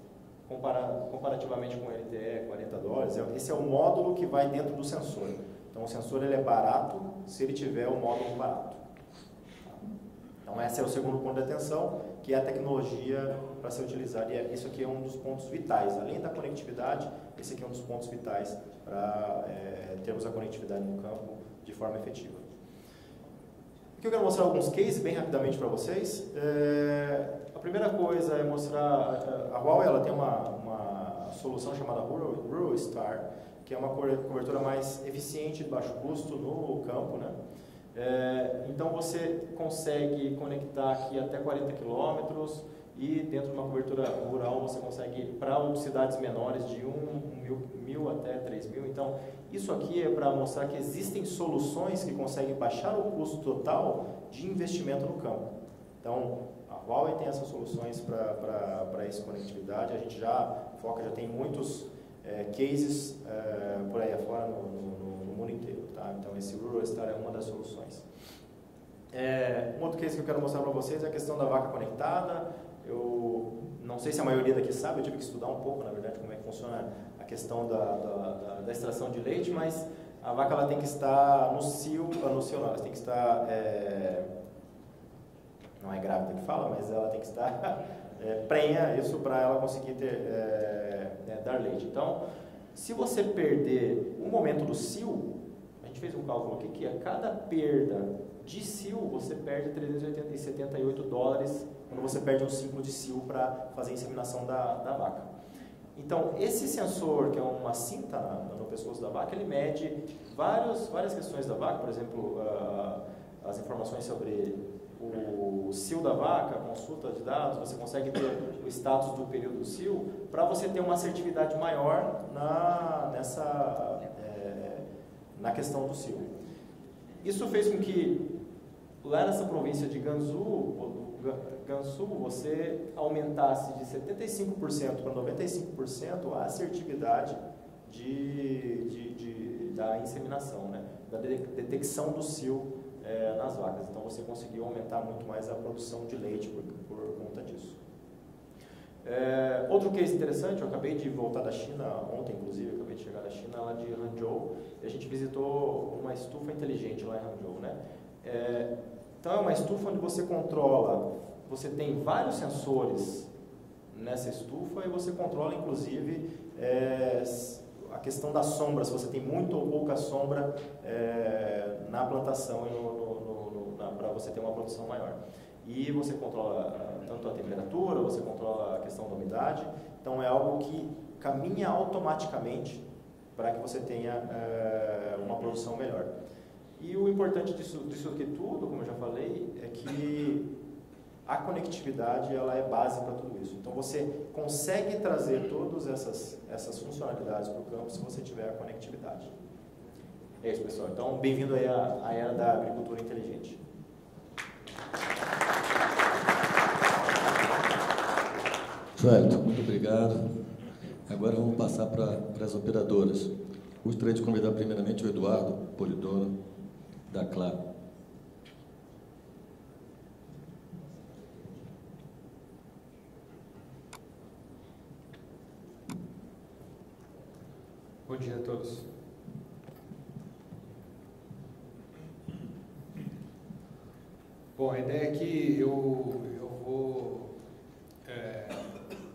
comparativamente com o LTE, $40. Esse é o módulo que vai dentro do sensor. Então, o sensor ele é barato se ele tiver o módulo barato. Então, esse é o segundo ponto de atenção, que é a tecnologia para ser utilizada. E isso aqui é um dos pontos vitais. Além da conectividade, esse aqui é um dos pontos vitais para termos a conectividade no campo de forma efetiva. Aqui eu quero mostrar alguns cases bem rapidamente para vocês. A primeira coisa é mostrar, a Huawei ela tem uma solução chamada Rural Star, que é uma cobertura mais eficiente de baixo custo no campo, né? Então você consegue conectar aqui até 40 km e dentro de uma cobertura rural você consegue para cidades menores de 1.000 até 3.000. Então isso aqui é para mostrar que existem soluções que conseguem baixar o custo total de investimento no campo. Então a Huawei tem essas soluções para essa conectividade. A gente já tem muitos cases por aí afora no mundo inteiro. Tá? Então esse Rural Star é uma das soluções. Um outro case que eu quero mostrar para vocês é a questão da vaca conectada. Eu não sei se a maioria daqui sabe, eu tive que estudar um pouco, na verdade, como é que funciona a questão da extração de leite, mas a vaca ela tem que estar no cio não, ela tem que estar, não é grávida que fala, mas ela tem que estar prenha, isso para ela conseguir dar leite. Então, se você perder o momento do cio, a gente gente fez um cálculo aqui que a cada perda de cio, você perde $378 quando você perde um ciclo de cio para fazer a inseminação da vaca. Então, esse sensor, que é uma cinta no pescoço da vaca, ele mede várias questões da vaca, por exemplo, as informações sobre o cio da vaca, consulta de dados, você consegue ter o status do período do cio, para você ter uma assertividade maior na questão do cio. Isso fez com que, lá nessa província de Gansu, você aumentasse de 75% para 95% a assertividade da inseminação, né? Da detecção do cio nas vacas. Então você conseguiu aumentar muito mais a produção de leite por conta disso. Outro case interessante, eu acabei de voltar da China ontem, inclusive, eu acabei de chegar da China, lá de Hangzhou, e a gente visitou uma estufa inteligente lá em Hangzhou, né? Então é uma estufa onde você controla, você tem vários sensores nessa estufa e você controla inclusive a questão da sombra, se você tem muita ou pouca sombra na plantação para você ter uma produção maior. E você controla tanto a temperatura, você controla a questão da umidade, então é algo que caminha automaticamente para que você tenha uma produção melhor. E o importante disso aqui tudo, como eu já falei, é que a conectividade ela é base para tudo isso. Então você consegue trazer todas essas funcionalidades para o campo se você tiver a conectividade. É isso, pessoal. Então, bem-vindo aí à era da agricultura inteligente. Joelito, muito obrigado. Agora vamos passar para as operadoras. Gostaria de convidar primeiramente o Eduardo Polidoro, da Claro. Bom dia a todos. Bom, a ideia é que eu vou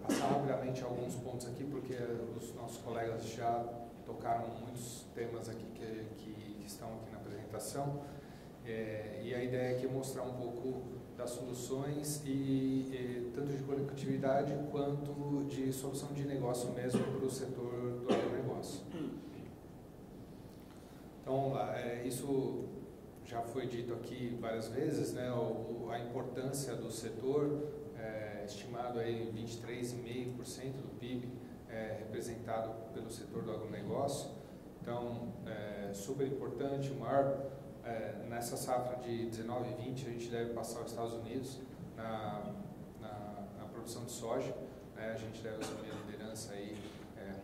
passar rapidamente alguns pontos aqui, porque os nossos colegas já tocaram muitos temas aqui que estão aqui na apresentação. E a ideia aqui é mostrar um pouco das soluções tanto de conectividade quanto de solução de negócio mesmo para o setor do agronegócio. Então, vamos lá. Isso já foi dito aqui várias vezes, né? A importância do setor, estimado aí 23,5% do PIB representado pelo setor do agronegócio. Então, super importante, o maior, nessa safra de 19 e 20, a gente deve passar os Estados Unidos na produção de soja, né? A gente deve assumir a liderança aí,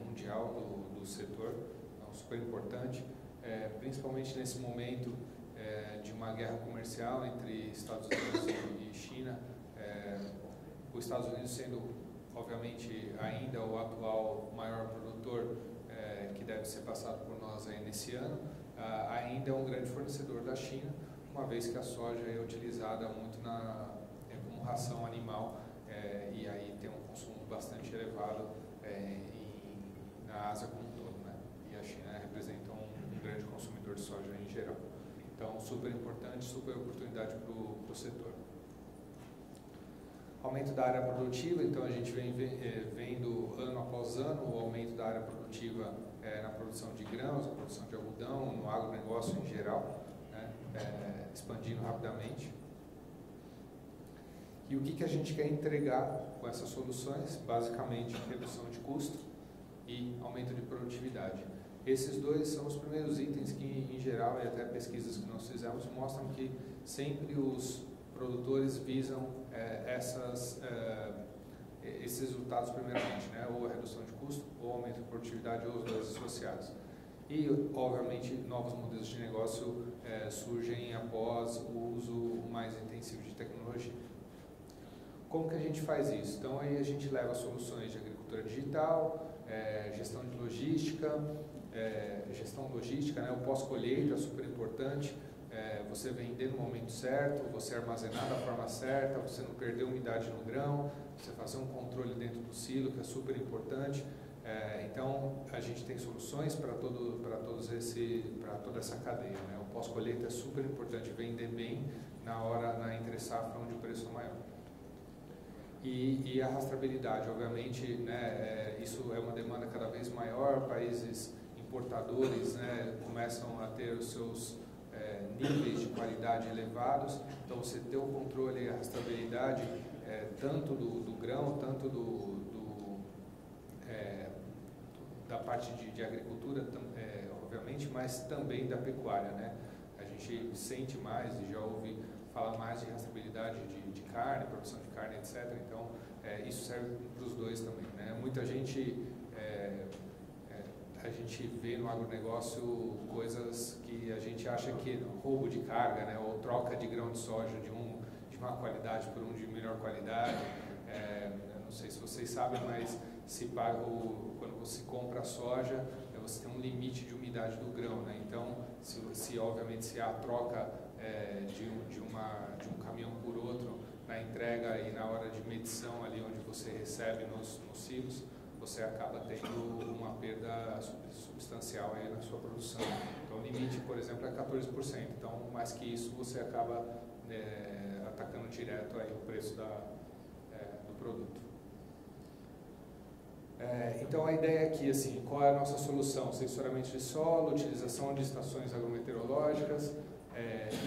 mundial do setor, então super importante, principalmente nesse momento de uma guerra comercial entre Estados Unidos e China, os Estados Unidos sendo, obviamente, ainda o atual maior produtor que deve ser passado por nós aí nesse ano, ainda é um grande fornecedor da China, uma vez que a soja é utilizada muito como ração animal e aí tem um consumo bastante elevado na Ásia como um todo, né? E a China representa um grande consumidor de soja em geral. Então, super importante, super oportunidade para o setor. Aumento da área produtiva, então a gente vem vendo ano após ano o aumento da área produtiva na produção de grãos, na produção de algodão, no agronegócio em geral, né? Expandindo rapidamente. E o que a gente quer entregar com essas soluções? Basicamente, redução de custo e aumento de produtividade. Esses dois são os primeiros itens que, em geral, e até pesquisas que nós fizemos, mostram que sempre os produtores visam esses resultados primeiramente, né? Ou a redução de custo, ou aumento de produtividade, ou os dois associados. E, obviamente, novos modelos de negócio surgem após o uso mais intensivo de tecnologia. Como que a gente faz isso? Então, aí a gente leva soluções de agricultura digital, gestão de logística, né? O pós-colheita é super importante, você vender no momento certo, você armazenar da forma certa, você não perder umidade no grão, você fazer um controle dentro do silo, que é super importante. Então, a gente tem soluções para para toda essa cadeia, né? O pós-colheita é super importante, vender bem na entre-safra, onde o preço é maior. E a rastreabilidade, obviamente, né, isso é uma demanda cada vez maior, países importadores, né, começam a ter os seus níveis de qualidade elevados, então você ter o controle e a rastreabilidade tanto do grão, tanto da parte de agricultura, obviamente, mas também da pecuária, né? A gente sente mais e já ouve falar mais de rastreabilidade de carne, produção de carne, etc. Então, isso serve para os dois também, né? Muita gente, a gente vê no agronegócio coisas que a gente acha que roubo de carga, né? Ou troca de grão de soja de má qualidade por um de melhor qualidade. Eu não sei se vocês sabem, mas quando você compra soja, você tem um limite de umidade do grão, né? Então, obviamente se há troca de um caminhão por outro na entrega e na hora de medição ali onde você recebe nos silos, você acaba tendo uma perda substancial aí na sua produção. Então, o limite, por exemplo, é 14%. Então, mais que isso, você acaba atacando direto aí o preço do produto. Então, a ideia aqui, assim, qual é a nossa solução? Sensoramento de solo, utilização de estações agrometeorológicas,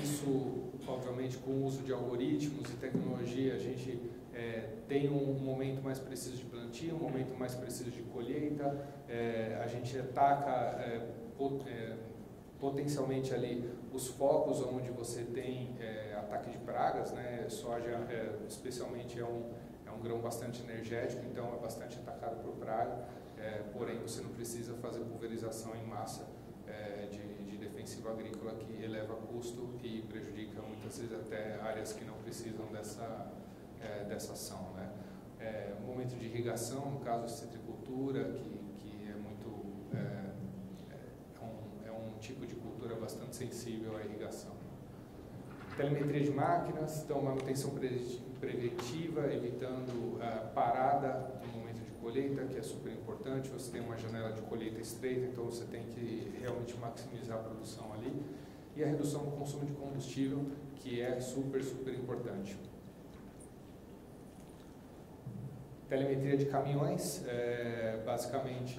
isso, obviamente, com o uso de algoritmos e tecnologia, a gente tem um momento mais preciso de plantio, um momento mais preciso de colheita, a gente ataca potencialmente ali os focos onde você tem ataque de pragas, né? Soja, especialmente, é um grão bastante energético, então é bastante atacado por praga, porém você não precisa fazer pulverização em massa de defensivo agrícola, que eleva custo e prejudica muitas vezes até áreas que não precisam dessa ação, né? Momento de irrigação, no caso da citricultura, que é muito um tipo de cultura bastante sensível à irrigação. Telemetria de máquinas, então manutenção preventiva, evitando parada no momento de colheita, que é super importante. Você tem uma janela de colheita estreita, então você tem que realmente maximizar a produção ali. E a redução do consumo de combustível, que é super, super importante. Telemetria de caminhões, basicamente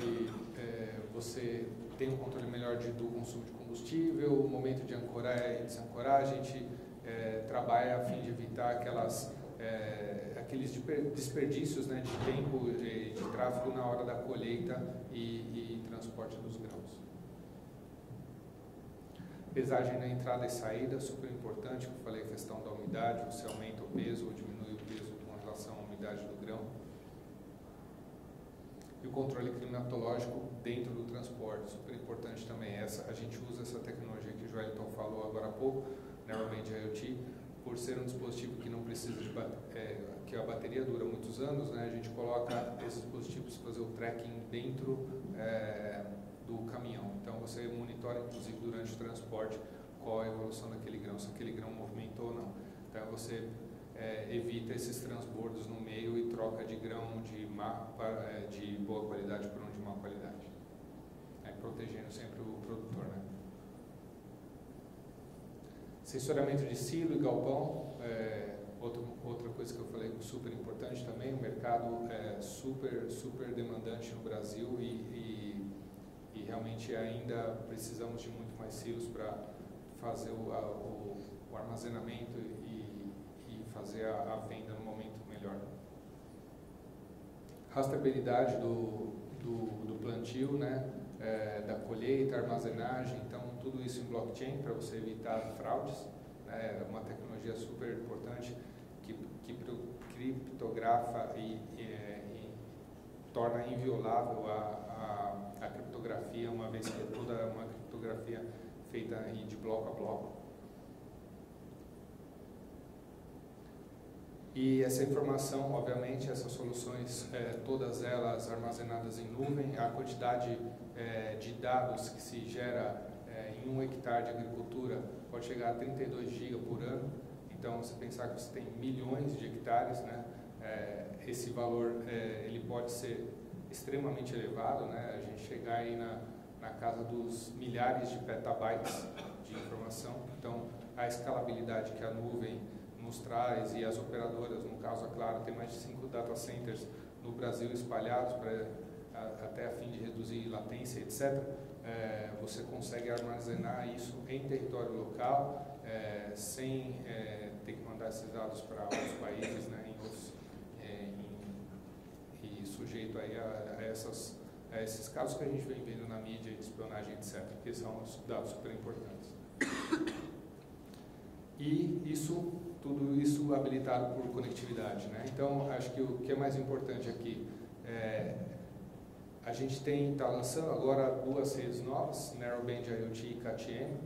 você tem um controle melhor do consumo de combustível, o momento de ancorar e desancorar, a gente trabalha a fim de evitar aqueles desperdícios, né, de tempo de tráfego na hora da colheita e transporte dos grãos. Pesagem na entrada e saída, super importante, como eu falei, a questão da umidade, você aumenta o peso ou diminui o peso com relação à umidade do grão. E o controle climatológico dentro do transporte, super importante também. A gente usa essa tecnologia que o Joelton falou agora há pouco, Narrowband IoT, por ser um dispositivo que não precisa que a bateria dura muitos anos, né? A gente coloca esses dispositivos para fazer o tracking dentro do caminhão. Então você monitora, inclusive, durante o transporte, qual a evolução daquele grão, se aquele grão movimentou ou não. Então você evita esses transbordos no meio e troca de grão de boa qualidade por um de má qualidade, protegendo sempre o produtor, né? Sensoramento de silo e galpão, outra coisa que eu falei super importante também. O mercado é super demandante no Brasil e realmente ainda precisamos de muito mais silos para fazer o armazenamento e fazer a venda no momento melhor. Rastreabilidade do plantio, né? Da colheita, armazenagem, então tudo isso em blockchain para você evitar fraudes, né? É uma tecnologia super importante que criptografa e torna inviolável a criptografia, uma vez que é toda uma criptografia feita de bloco a bloco. E essa informação, obviamente, essas soluções, todas elas armazenadas em nuvem, a quantidade de dados que se gera em 1 hectare de agricultura pode chegar a 32 GB por ano. Então, você pensar que você tem milhões de hectares, né? Esse valor ele pode ser extremamente elevado, né? A gente chegar aí na casa dos milhares de petabytes de informação. Então, a escalabilidade que a nuvem nos traz e as operadoras, no caso a Claro, tem mais de 5 data centers no Brasil espalhados até a fim de reduzir latência, etc. Você consegue armazenar isso em território local, sem ter que mandar esses dados para outros países, né, e sujeito aí a esses casos que a gente vem vendo na mídia de espionagem, etc., que são dados super importantes. E tudo isso habilitado por conectividade, né? Então, acho que o que é mais importante aqui a gente está lançando agora 2 redes novas, Narrowband IoT e KTM.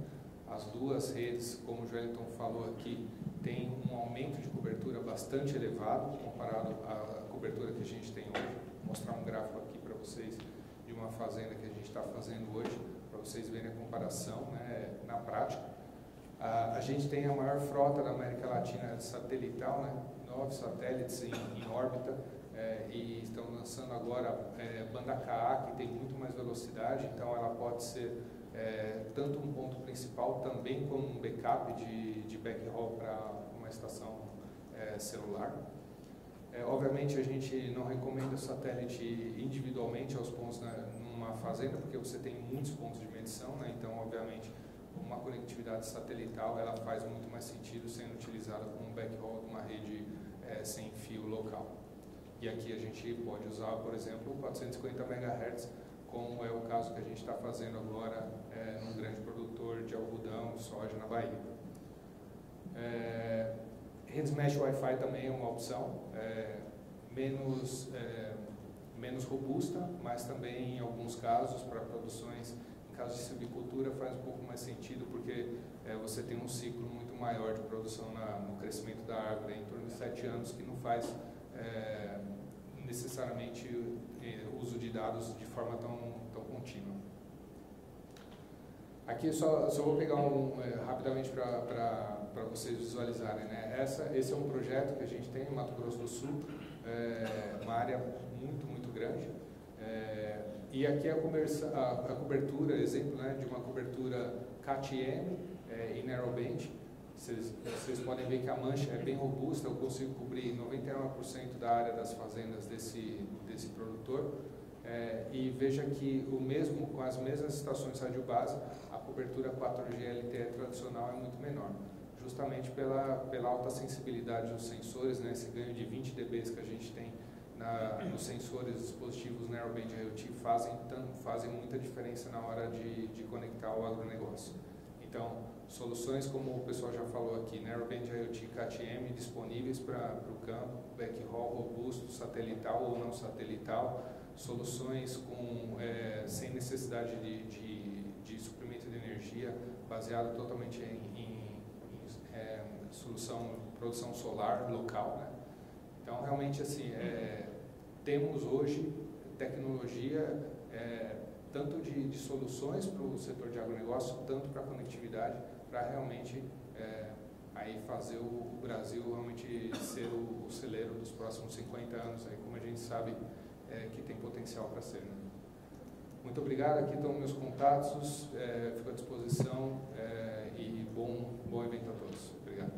As 2 redes, como o Wellington falou aqui, tem um aumento de cobertura bastante elevado comparado à cobertura que a gente tem hoje. Vou mostrar um gráfico aqui para vocês de uma fazenda que a gente está fazendo hoje, para vocês verem a comparação, né, na prática. A gente tem a maior frota da América Latina satelital, né, 9 satélites em órbita, e estão lançando agora banda KA, que tem muito mais velocidade, então ela pode ser tanto um ponto principal, também como um backup de backhaul para uma estação celular. Obviamente a gente não recomenda o satélite individualmente aos pontos numa fazenda, porque você tem muitos pontos de medição, né? Então obviamente uma conectividade satelital ela faz muito mais sentido sendo utilizada como um backhaul de uma rede sem fio local. E aqui a gente pode usar, por exemplo, 450 MHz, como é o caso que a gente está fazendo agora num grande produtor de algodão, soja na Bahia. Redes Mesh Wi-Fi também é uma opção, menos robusta, mas também em alguns casos, para produções, em casos de silvicultura, faz um pouco mais sentido, porque você tem um ciclo muito maior de produção no crescimento da árvore, em torno de 7 anos, que não faz necessariamente uso de dados de forma tão contínua. Aqui só vou pegar rapidamente para vocês visualizarem, né? Esse é um projeto que a gente tem em Mato Grosso do Sul, uma área muito grande, e aqui a cobertura, exemplo, né, de uma cobertura KTM e Narrowband. Vocês podem ver que a mancha é bem robusta, eu consigo cobrir 99% da área das fazendas desse produtor. E veja que com as mesmas estações radiobase, a cobertura 4G LTE tradicional é muito menor, justamente pela alta sensibilidade dos sensores, né? Esse ganho de 20 dB que a gente tem nos sensores dispositivos Narrowband IoT fazem muita diferença na hora de conectar o agronegócio. Então, soluções como o pessoal já falou aqui, Narrowband IoT KTM disponíveis para o campo, backhaul robusto, satelital ou não satelital, soluções sem necessidade de suprimento de energia, baseado totalmente em produção solar local, né? Então, realmente, assim, temos hoje tecnologia tanto de soluções para o setor de agronegócio, tanto para a conectividade, para realmente aí fazer o Brasil realmente ser o celeiro dos próximos 50 anos, aí, como a gente sabe que tem potencial para ser, né? Muito obrigado, aqui estão meus contatos, fico à disposição e bom evento a todos. Obrigado.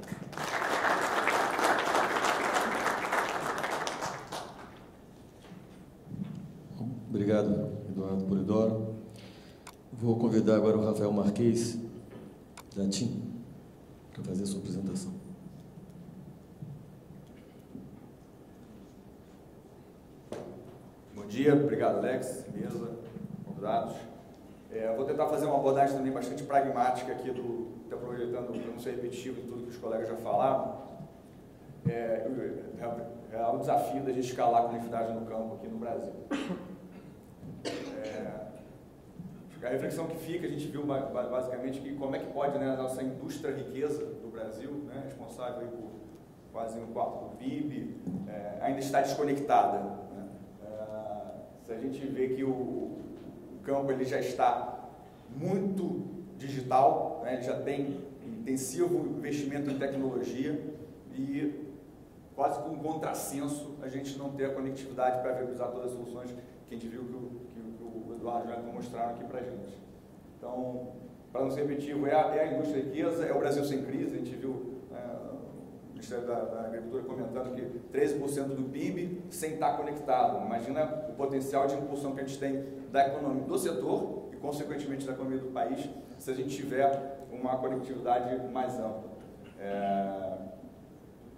Obrigado, Eduardo Polidoro. Vou convidar agora o Rafael Marques, da TIM, para fazer a sua apresentação. Bom dia, obrigado Alex, mesa, convidados. Vou tentar fazer uma abordagem também bastante pragmática aqui, aproveitando para não ser repetitivo de tudo que os colegas já falaram. É o desafio da gente escalar a conectividade no campo aqui no Brasil. A reflexão que fica, a gente viu basicamente que como é que pode, né, a nossa indústria riqueza do Brasil, né, responsável aí por quase 1/4 do PIB, ainda está desconectada, né? Se a gente vê que o campo ele já está muito digital, né, ele já tem intensivo investimento em tecnologia e quase com um contrassenso a gente não ter a conectividade para viabilizar todas as soluções que a gente viu que o Eduardo e Jonathan mostraram aqui para a gente. Então, para não ser repetitivo, é a indústria de riqueza, é o Brasil sem crise. A gente viu o Ministério da Agricultura comentando que 13% do PIB sem estar conectado. Imagina o potencial de impulsão que a gente tem da economia do setor e, consequentemente, da economia do país, se a gente tiver uma conectividade mais ampla.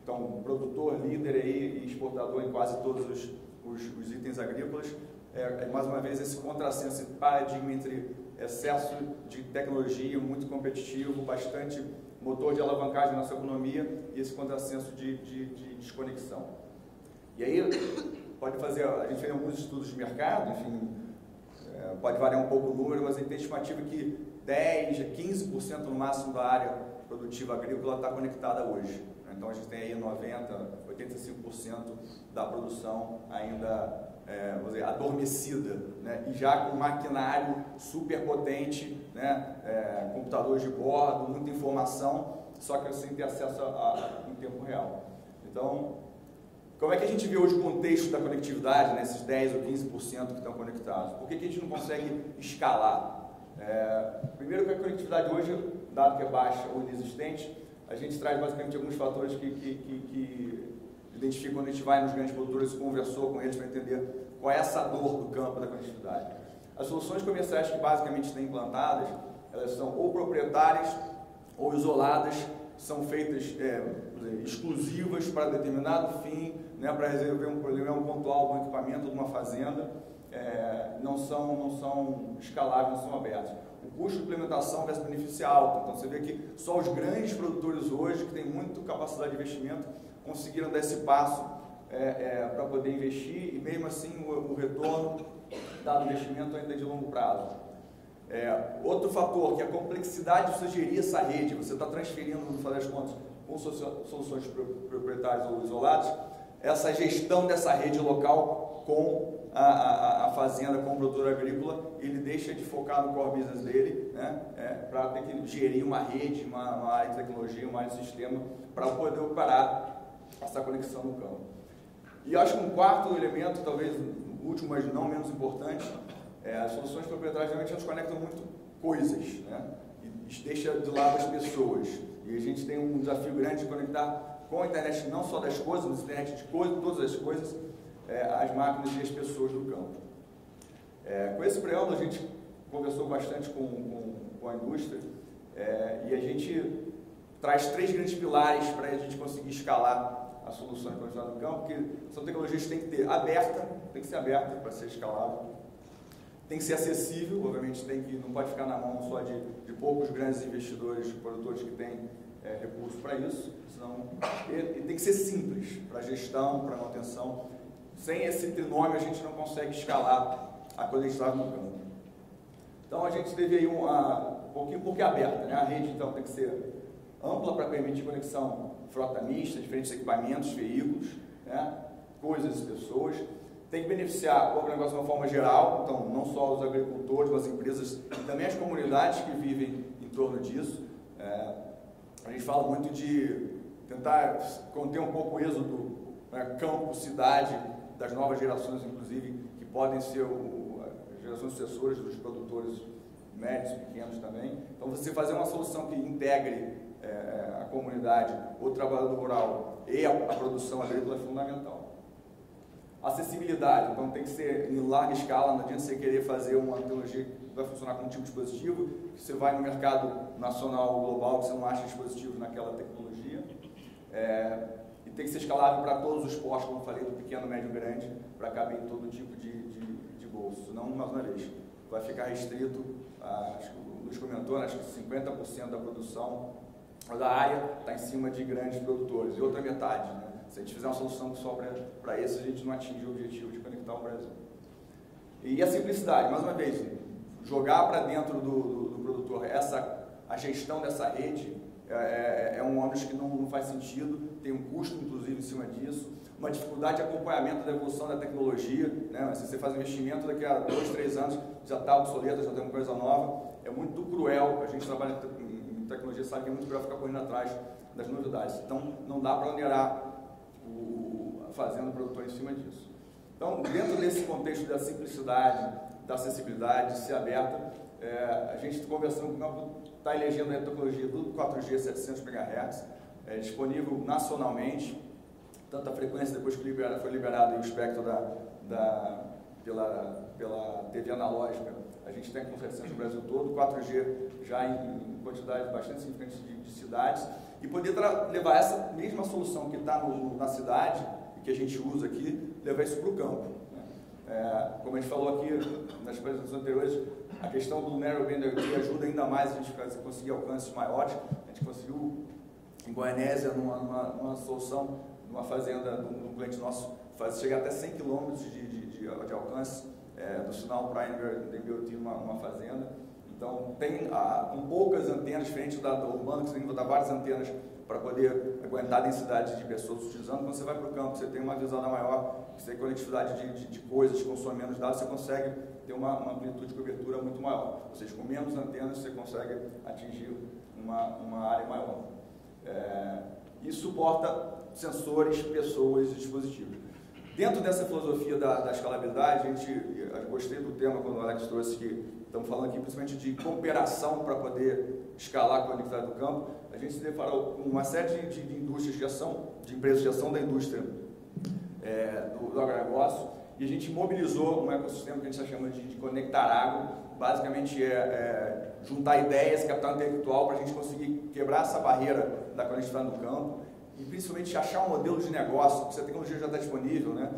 Então, produtor, líder aí, e exportador em quase todos os itens agrícolas, mais uma vez esse contrassenso, esse paradigma entre excesso de tecnologia muito competitivo, bastante motor de alavancagem na nossa economia e esse contrassenso de desconexão. E aí, pode fazer, a gente fez alguns estudos de mercado, enfim, pode variar um pouco o número, mas a gente tem estimativa que 10% a 15% no máximo da área produtiva agrícola está conectada hoje. Então a gente tem aí 90%, 85% da produção ainda vamos dizer, adormecida, né? E já com maquinário super potente, né? Computadores de bordo, muita informação, só que sem ter acesso em tempo real. Então, como é que a gente vê hoje o contexto da conectividade, né? Esses 10% ou 15% que estão conectados? Por que a gente não consegue escalar? Primeiro que a conectividade hoje, dado que é baixa ou inexistente, a gente traz basicamente alguns fatores que identificam quando a gente vai nos grandes produtores e conversou com eles para entender qual é essa dor do campo da conectividade. As soluções comerciais que basicamente têm implantadas, elas são ou proprietárias ou isoladas, são feitas exclusivas para determinado fim, né, para resolver um problema pontual de um equipamento de uma fazenda, não são escaláveis, não são abertas. O custo de implementação versus benefício é alto, então você vê que só os grandes produtores hoje, que têm muita capacidade de investimento, conseguiram dar esse passo para poder investir, e mesmo assim o retorno dado investimento ainda é de longo prazo. Outro fator, que é a complexidade de você gerir essa rede, você está transferindo, no final das contas, com soluções proprietárias ou isoladas, essa gestão dessa rede local com a fazenda, com o produtor agrícola, ele deixa de focar no core business dele, né, para ter que gerir uma rede, uma área de tecnologia, uma área de sistema, para poder operar essa conexão no campo. E eu acho que um quarto elemento, talvez último, mas não menos importante, as soluções proprietárias realmente elas conectam muito coisas, né, e deixa de lado as pessoas. E a gente tem um desafio grande de conectar com a internet não só das coisas, mas a internet de todas as coisas, as máquinas e as pessoas do campo. Com esse preâmbulo, a gente conversou bastante com a indústria e a gente traz 3 grandes pilares para a gente conseguir escalar a solução de conectividade no campo, porque são tecnologias que tem que ser aberta para ser escalável, tem que ser acessível, obviamente não pode ficar na mão só de poucos grandes investidores, produtores que têm recursos para isso, senão, e tem que ser simples para gestão, para manutenção. Sem esse trinômio a gente não consegue escalar a conectividade no campo. Então a gente teve aí um pouquinho aberta, né? A rede então tem que ser ampla para permitir conexão frota mista, diferentes equipamentos, veículos, né? Coisas e pessoas. Tem que beneficiar o agronegócio de uma forma geral, então não só os agricultores, mas as empresas e também as comunidades que vivem em torno disso. A gente fala muito de tentar conter um pouco o êxodo, né, campo, cidade, das novas gerações, inclusive, que podem ser as gerações sucessoras dos produtores médios, pequenos também. Então, você fazer uma solução que integre a comunidade, o trabalhador rural e a produção agrícola é fundamental. Acessibilidade, então tem que ser em larga escala, não adianta você querer fazer uma tecnologia que vai funcionar com um tipo de dispositivo, que você vai no mercado nacional ou global, que você não acha dispositivo naquela tecnologia. E tem que ser escalável para todos os postos, como eu falei, do pequeno, médio, grande, para caber em todo tipo de bolso. Senão, mais uma vez, vai ficar restrito, acho que o Luiz comentou, acho que 50% da produção da área está em cima de grandes produtores, e outra metade, né? Se a gente fizer uma solução só para esse, a gente não atinge o objetivo de conectar o Brasil. E a simplicidade, mais uma vez, jogar para dentro do produtor a gestão dessa rede é um ônus que não faz sentido, tem um custo, inclusive, em cima disso, uma dificuldade de acompanhamento da evolução da tecnologia, né? Se você faz um investimento, daqui a 2, 3 anos já está obsoleto, já tem uma coisa nova, é muito cruel, a gente trabalha em tecnologia, sabe que é muito cruel ficar correndo atrás das novidades, então não dá para onerar a fazenda, o produtor em cima disso. Então, dentro desse contexto da simplicidade, da acessibilidade, de ser aberta. A gente conversando com o campo, está elegendo a tecnologia do 4G 700 MHz, disponível nacionalmente, tanto a frequência depois que foi liberado o espectro pela TV analógica, a gente tem com 700 no Brasil todo, 4G já em quantidades bastante significantes de cidades, e poder levar essa mesma solução que está na cidade, e que a gente usa aqui, levar isso para o campo. Como a gente falou aqui nas apresentações anteriores, a questão do Narrowband IoT ajuda ainda mais a gente conseguir alcances maiores. A gente conseguiu, em Goianésia, numa solução, numa fazenda de um cliente nosso, chegar até 100 km de alcance do sinal para IoT numa fazenda. Então, tem com poucas antenas, diferente do urbano, que você tem que botar várias antenas para poder aguentar a densidade de pessoas utilizando. Quando você vai para o campo, você tem uma visada maior, você tem conectividade de coisas, consome menos dados, você consegue ter uma amplitude de cobertura muito maior. Ou seja, com menos antenas, você consegue atingir uma área maior. E suporta sensores, pessoas e dispositivos. Dentro dessa filosofia da escalabilidade, eu gostei do tema quando o Alex trouxe que estamos falando aqui principalmente de cooperação para poder escalar a conectividade do campo. A gente se deparou com uma série de indústrias de ação, de empresas de ação da indústria do agronegócio, e a gente mobilizou um ecossistema que a gente chama de Conectar Agro. Basicamente juntar ideias, capital intelectual, para a gente conseguir quebrar essa barreira da conectividade no campo e principalmente achar um modelo de negócio, porque a tecnologia já está disponível, né?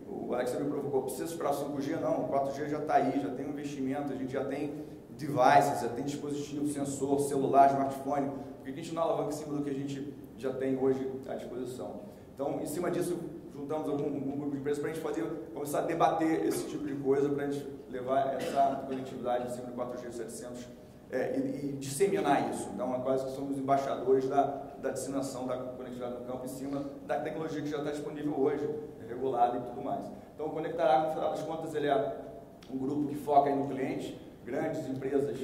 O Alex me provocou, precisa esperar o 5G? Não, o 4G já está aí, já tem um investimento, a gente já tem devices, já tem dispositivo, sensor, celular, smartphone, porque a gente não alavanca em cima do que a gente já tem hoje à disposição. Então, em cima disso, juntamos um grupo de empresas para a gente começar a debater esse tipo de coisa, para a gente levar essa conectividade em cima do 4G 700 e disseminar isso. Então, quase que somos embaixadores da disseminação da conectividade no campo em cima da tecnologia que já está disponível hoje, regulada e tudo mais. Então, o Conectar Agro, no final das contas, ele é um grupo que foca aí no cliente, grandes empresas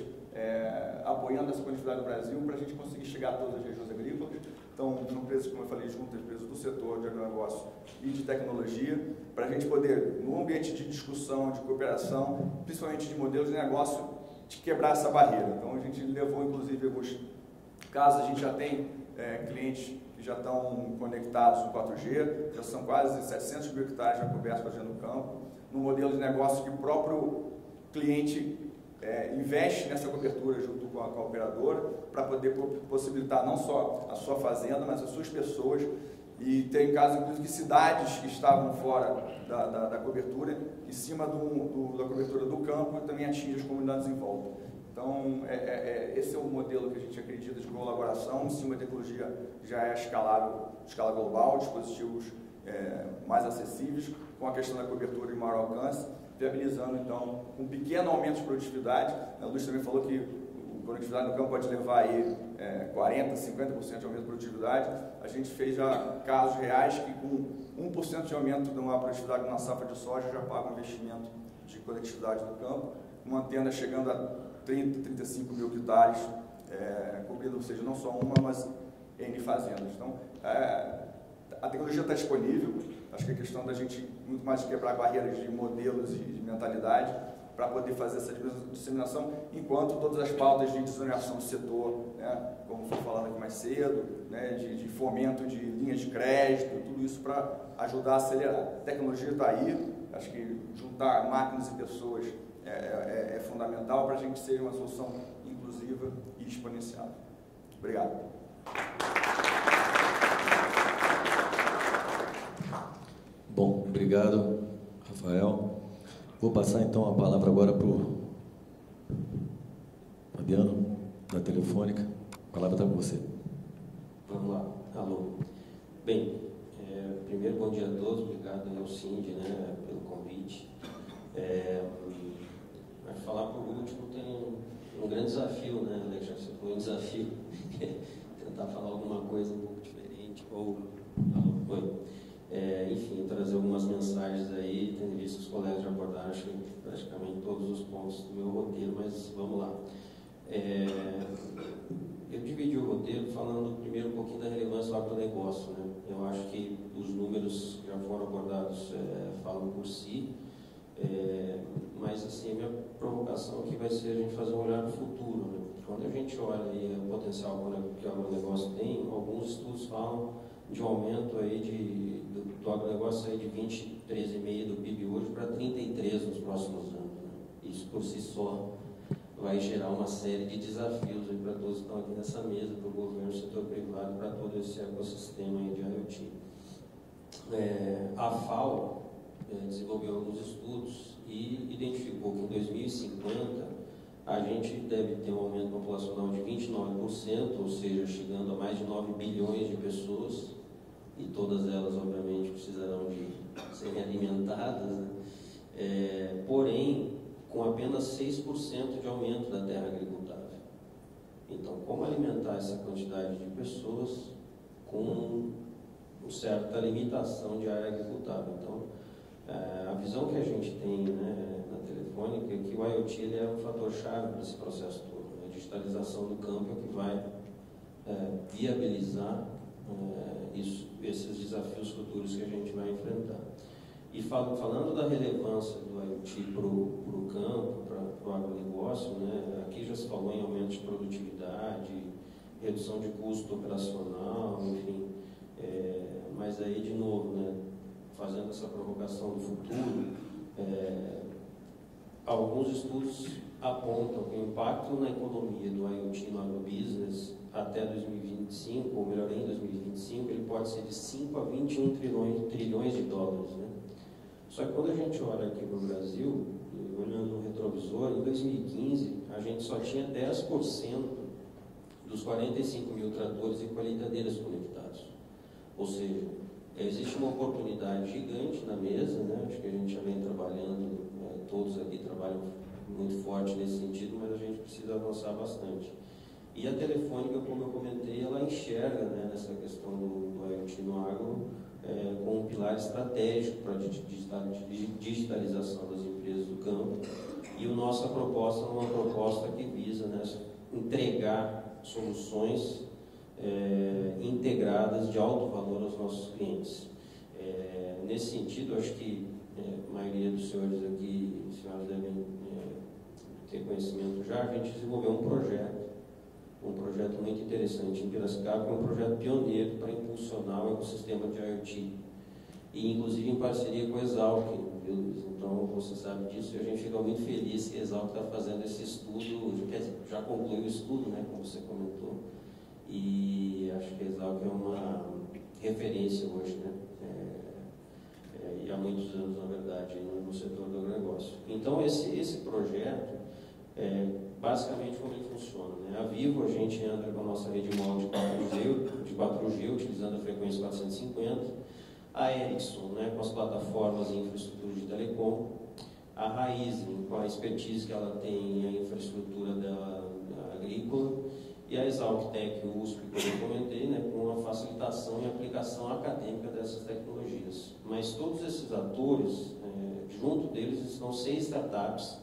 apoiando essa conectividade no Brasil, para a gente conseguir chegar a todas as regiões agrícolas. Então, são empresas, como eu falei, juntas, empresas do setor de agronegócio e de tecnologia, para a gente poder, num ambiente de discussão, de cooperação, principalmente de modelos de negócio, de quebrar essa barreira. Então, a gente levou, inclusive, alguns casos, a gente já tem clientes que já estão conectados no 4G, já são quase 700 mil hectares já cobertos fazendo no campo, num modelo de negócio que o próprio cliente investe nessa cobertura junto com a operadora, para poder possibilitar não só a sua fazenda, mas as suas pessoas. E tem casos, inclusive, que cidades que estavam fora da cobertura, em cima da cobertura do campo, também atinge as comunidades em volta. Então, esse é o modelo que a gente acredita de colaboração, em cima da tecnologia já é escalável, escala global, dispositivos mais acessíveis, com a questão da cobertura e maior alcance, viabilizando, então, um pequeno aumento de produtividade. A Luz também falou que a conectividade no campo pode levar aí 40%, 50% de aumento de produtividade. A gente fez já casos reais que com 1% de aumento de uma produtividade numa safra de soja já paga um investimento de conectividade no campo, uma antena chegando a 30, 35 mil hectares, cobrindo, ou seja, não só uma, mas N fazendas. Então, a tecnologia está disponível. Acho que é questão da gente muito mais quebrar barreiras de modelos e de mentalidade para poder fazer essa disseminação, enquanto todas as pautas de desoneração do setor, né, como foi falado aqui mais cedo, né, de fomento de linhas de crédito, tudo isso para ajudar a acelerar. A tecnologia está aí, acho que juntar máquinas e pessoas é fundamental para a gente ser uma solução inclusiva e exponencial. Obrigado. Bom, obrigado, Rafael. Vou passar então a palavra agora para o Fabiano, da Telefônica. A palavra está com você. Vamos lá. Alô. Bem, primeiro, bom dia a todos. Obrigado ao Cindy, né, pelo convite. Para falar por último, tem um grande desafio, né, Alex? Você foi um desafio tentar falar alguma coisa um pouco diferente. Enfim, trazer algumas mensagens aí, tendo visto que os colegas já abordaram, acho que praticamente todos os pontos do meu roteiro, mas vamos lá. Eu dividi o roteiro falando primeiro um pouquinho da relevância do agronegócio, né? Eu acho que os números que já foram abordados falam por si, mas assim, a minha provocação aqui vai ser a gente fazer um olhar no futuro, né? Quando a gente olha aí o potencial que o agronegócio tem, alguns estudos falam de um aumento aí do agronegócio aí de 23,5% do PIB hoje para 33% nos próximos anos, né? Isso por si só vai gerar uma série de desafios aí para todos que estão aqui nessa mesa, para o governo, setor privado, para todo esse ecossistema aí de IoT. A FAO desenvolveu alguns estudos e identificou que em 2050 a gente deve ter um aumento populacional de 29%, ou seja, chegando a mais de 9 bilhões de pessoas, e todas elas, obviamente, precisarão de serem alimentadas, né? Porém, com apenas 6% de aumento da terra agricultável. Então, como alimentar essa quantidade de pessoas com uma certa limitação de área agricultável? Então, a visão que a gente tem, né, na Telefônica é que o IoT ele é um fator-chave para esse processo todo. A digitalização do campo é que vai viabilizar esses desafios futuros que a gente vai enfrentar. E falando da relevância do IoT para o campo, para o agronegócio, né, aqui já se falou em aumento de produtividade, redução de custo operacional, enfim, mas aí, de novo, né, fazendo essa provocação do futuro, alguns estudos apontam que o impacto na economia do IoT no agrobusiness até 2025, ou melhor, em 2025, ele pode ser de 5 a 21 trilhões de dólares, né? Só que quando a gente olha aqui para o Brasil, olhando no retrovisor, em 2015 a gente só tinha 10% dos 45 mil tratores e colheitadeiras conectados. Ou seja, existe uma oportunidade gigante na mesa, né? Acho que a gente já vem trabalhando, todos aqui trabalham muito forte nesse sentido, mas a gente precisa avançar bastante. E a Telefônica, como eu comentei, ela enxerga, né, nessa questão do IoT no agro como um pilar estratégico para a digitalização das empresas do campo. E a nossa proposta é uma proposta que visa, né, entregar soluções integradas de alto valor aos nossos clientes. Nesse sentido, acho que a maioria dos senhores aqui, senhoras devem ter conhecimento já, a gente desenvolveu um projeto muito interessante em Piracicaba, que é um projeto pioneiro para impulsionar o ecossistema de IoT, e inclusive em parceria com a Exalc, viu, Luiz? Então você sabe disso e a gente fica muito feliz que a Exalc está fazendo esse estudo, quer dizer, já concluiu o estudo, né, como você comentou, e acho que a Exalc é uma referência hoje, né? E há muitos anos, na verdade, no setor do agronegócio. Então esse projeto, basicamente como ele funciona, né? A Vivo, a gente entra com a nossa rede móvel de 4G, utilizando a frequência 450, a Ericsson, né, com as plataformas e infraestrutura de telecom, a Raizen, com a expertise que ela tem, a infraestrutura dela agrícola, e a Exalc-Tec, o USP, que eu comentei, né, com a facilitação e aplicação acadêmica dessas tecnologias. Mas todos esses atores, junto deles estão 6 startups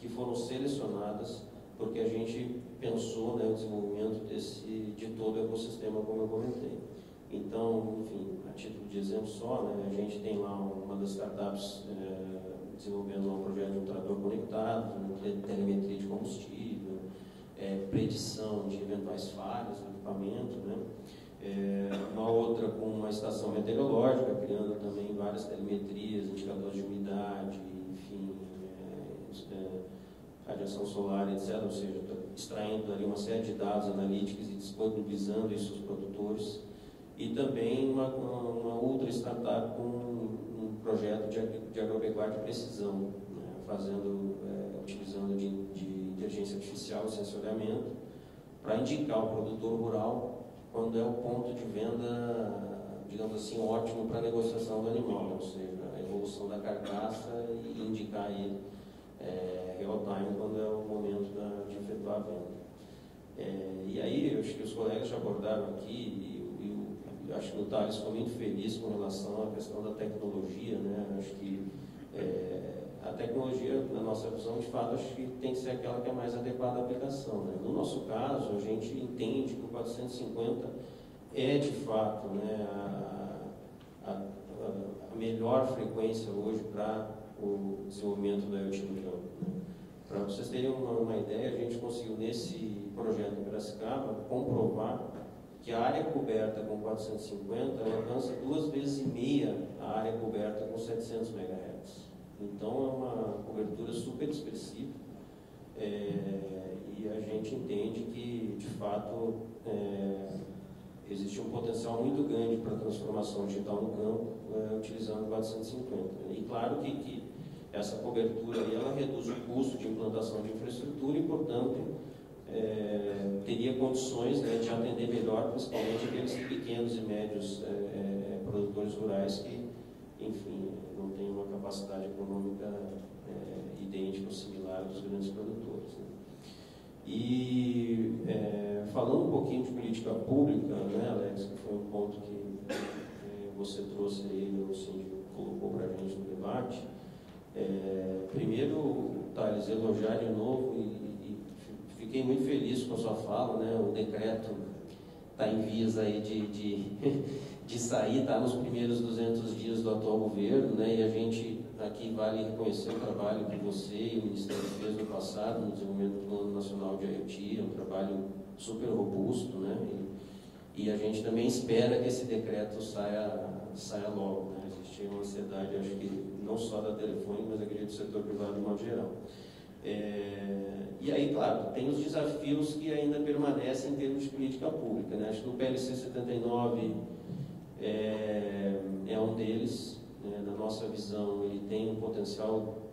que foram selecionadas porque a gente pensou, né, o desenvolvimento de todo o ecossistema, como eu comentei. Então, enfim, a título de exemplo só, né, a gente tem lá uma das startups desenvolvendo um projeto de um trator conectado, telemetria de combustível, predição de eventuais falhas no equipamento, né? Uma outra com uma estação meteorológica, criando também várias telemetrias, indicadores de umidade, enfim, radiação solar, etc. Ou seja, extraindo ali uma série de dados analíticos e disponibilizando isso aos produtores. E também uma outra startup com um projeto de agropecuária de precisão, né? Utilizando de inteligência artificial e sensoriamento para indicar ao produtor rural quando é o ponto de venda, digamos assim, ótimo para a negociação do animal, ou seja, a evolução da carcaça e indicar ele real time quando é o momento de efetuar a venda. E aí, eu acho que os colegas já abordaram aqui, e acho que o Thales ficou muito feliz com relação à questão da tecnologia, né? Acho que a tecnologia, na nossa visão, de fato, acho que tem que ser aquela que é mais adequada à aplicação, né? No nosso caso, a gente entende que o 450 é, de fato, né, a melhor frequência hoje para o desenvolvimento da IoT no campo. Né? Para vocês terem uma ideia, a gente conseguiu nesse projeto em Piracicaba comprovar que a área coberta com 450 alcança 2,5 vezes a área coberta com 700 MHz. Então é uma cobertura super expressiva e a gente entende que, de fato, existe um potencial muito grande para a transformação digital no campo utilizando 450. E claro que essa cobertura aí, ela reduz o custo de implantação de infraestrutura e, portanto, teria condições, né, de atender melhor, principalmente aqueles pequenos e médios produtores rurais que, enfim, não têm uma capacidade econômica idêntica ou similar dos grandes produtores. Né? E falando um pouquinho de política pública, né, Alex, que foi um ponto que você trouxe aí, o síndico colocou para a gente no debate. Primeiro, Thales, elogiar de novo e fiquei muito feliz com a sua fala, né? O decreto está em vias aí de sair, está nos primeiros 200 dias do atual governo, né? E a gente aqui vale reconhecer o trabalho que você e o Ministério fez no passado no desenvolvimento do Plano Nacional de IoT, é um trabalho super robusto, né? E a gente também espera que esse decreto saia logo, né? Existe uma ansiedade, acho que não só da Telefônica, mas acredito do setor privado de modo geral. E aí, claro, tem os desafios que ainda permanecem em termos de política pública, né? Acho que o PLC 79 é um deles, né? Na nossa visão, ele tem um potencial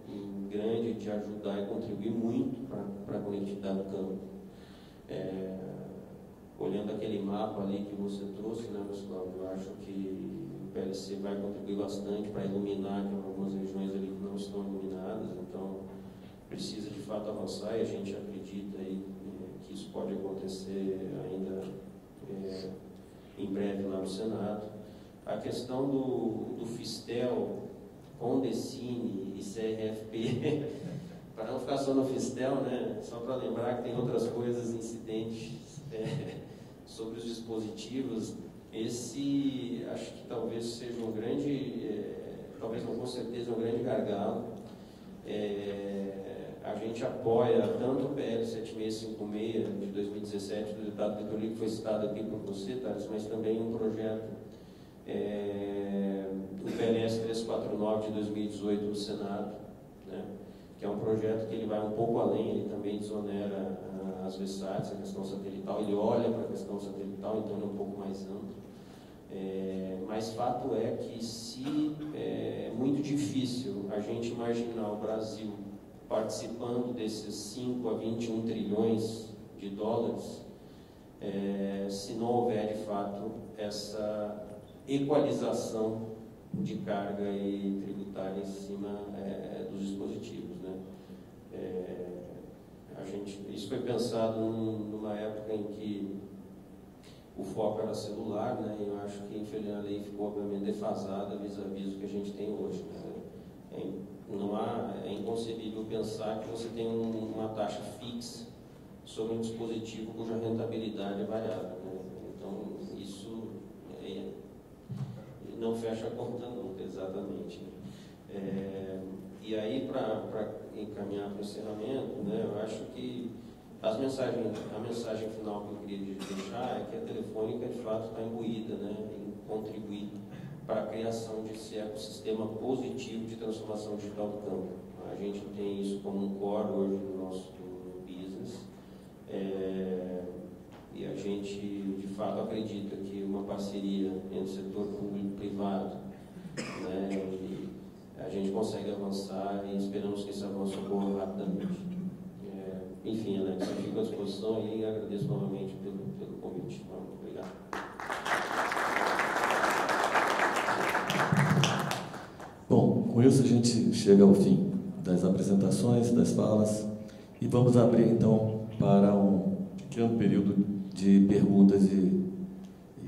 grande de ajudar e contribuir muito para a conectividade do campo. Olhando aquele mapa ali que você trouxe, né, Cláudio, eu acho que o PLC vai contribuir bastante para iluminar algumas regiões ali que não estão iluminadas, então precisa de fato avançar e a gente acredita aí, que isso pode acontecer ainda em breve lá no Senado. A questão do Fistel com Decine e CRFP, para não ficar só no Fistel, né, só para lembrar que tem outras coisas incidentes sobre os dispositivos, esse acho que talvez seja um grande, talvez não, com certeza, um grande gargalo. A gente apoia tanto o PL 7656 de 2017 do deputado Vitor Lico, que foi citado aqui por você, Thales, mas também um projeto do PLS 349 de 2018 do Senado, né, que é um projeto que ele vai um pouco além, ele também desonera as VSATs, a questão satelital, ele olha para a questão satelital, então ele é um pouco mais amplo. Mas fato é que se é muito difícil a gente imaginar o Brasil participando desses 5 a 21 trilhões de dólares, se não houver de fato essa equalização de carga e tributária em cima dos dispositivos, né? Isso foi pensado numa época em que o foco era celular, né? E eu acho que infelizmente a lei ficou obviamente defasada vis-à-vis do que a gente tem hoje, né? É inconcebível pensar que você tem uma taxa fixa sobre um dispositivo cuja rentabilidade é variável, né? Então isso não fecha a conta nunca, exatamente. E aí, para encaminhar para o encerramento, né, eu acho que a mensagem final que eu queria deixar é que a Telefônica, de fato, está imbuída, né, em contribuir para a criação desse ecossistema positivo de transformação digital do campo. A gente tem isso como um core hoje no nosso business. E a gente, de fato, acredita que uma parceria entre o setor público e privado, né, a gente consegue avançar e esperamos que esse avanço ocorra rapidamente. Enfim, Alex, eu fico à disposição e agradeço novamente pelo convite. Obrigado. Bom, com isso a gente chega ao fim das apresentações, das falas, e vamos abrir então para um pequeno período de perguntas e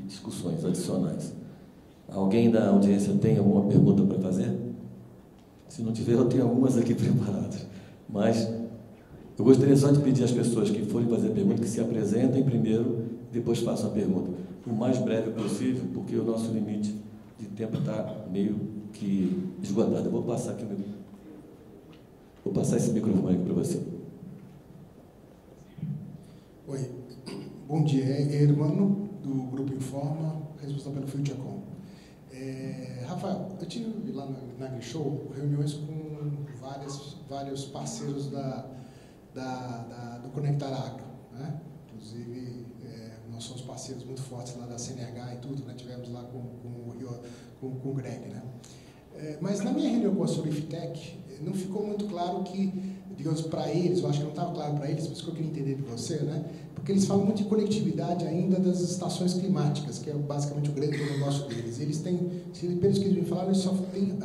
discussões adicionais. Alguém da audiência tem alguma pergunta para fazer? Se não tiver, eu tenho algumas aqui preparadas. Mas eu gostaria só de pedir às pessoas que forem fazer pergunta que se apresentem primeiro e depois façam a pergunta. O mais breve possível, porque o nosso limite de tempo está meio que esgotado. Eu vou passar aqui o meu. Vou passar esse microfone aqui para você. Oi, bom dia. É Hermano, do Grupo Informa, responsável pelo FutureCom. Rafael, eu tive lá na AgriShow reuniões com vários parceiros do Conectar Agro, né? Inclusive, nós somos parceiros muito fortes lá da CNH e tudo, né? Tivemos lá com o Greg, né? Mas na minha reunião com a Solifitec, não ficou muito claro que, digamos, para eles, eu acho que não estava claro para eles, por isso que eu queria entender de você, né? Porque eles falam muito de conectividade ainda das estações climáticas, que é basicamente o grande negócio deles. Eles têm, pelos que eles me falaram, eles só têm,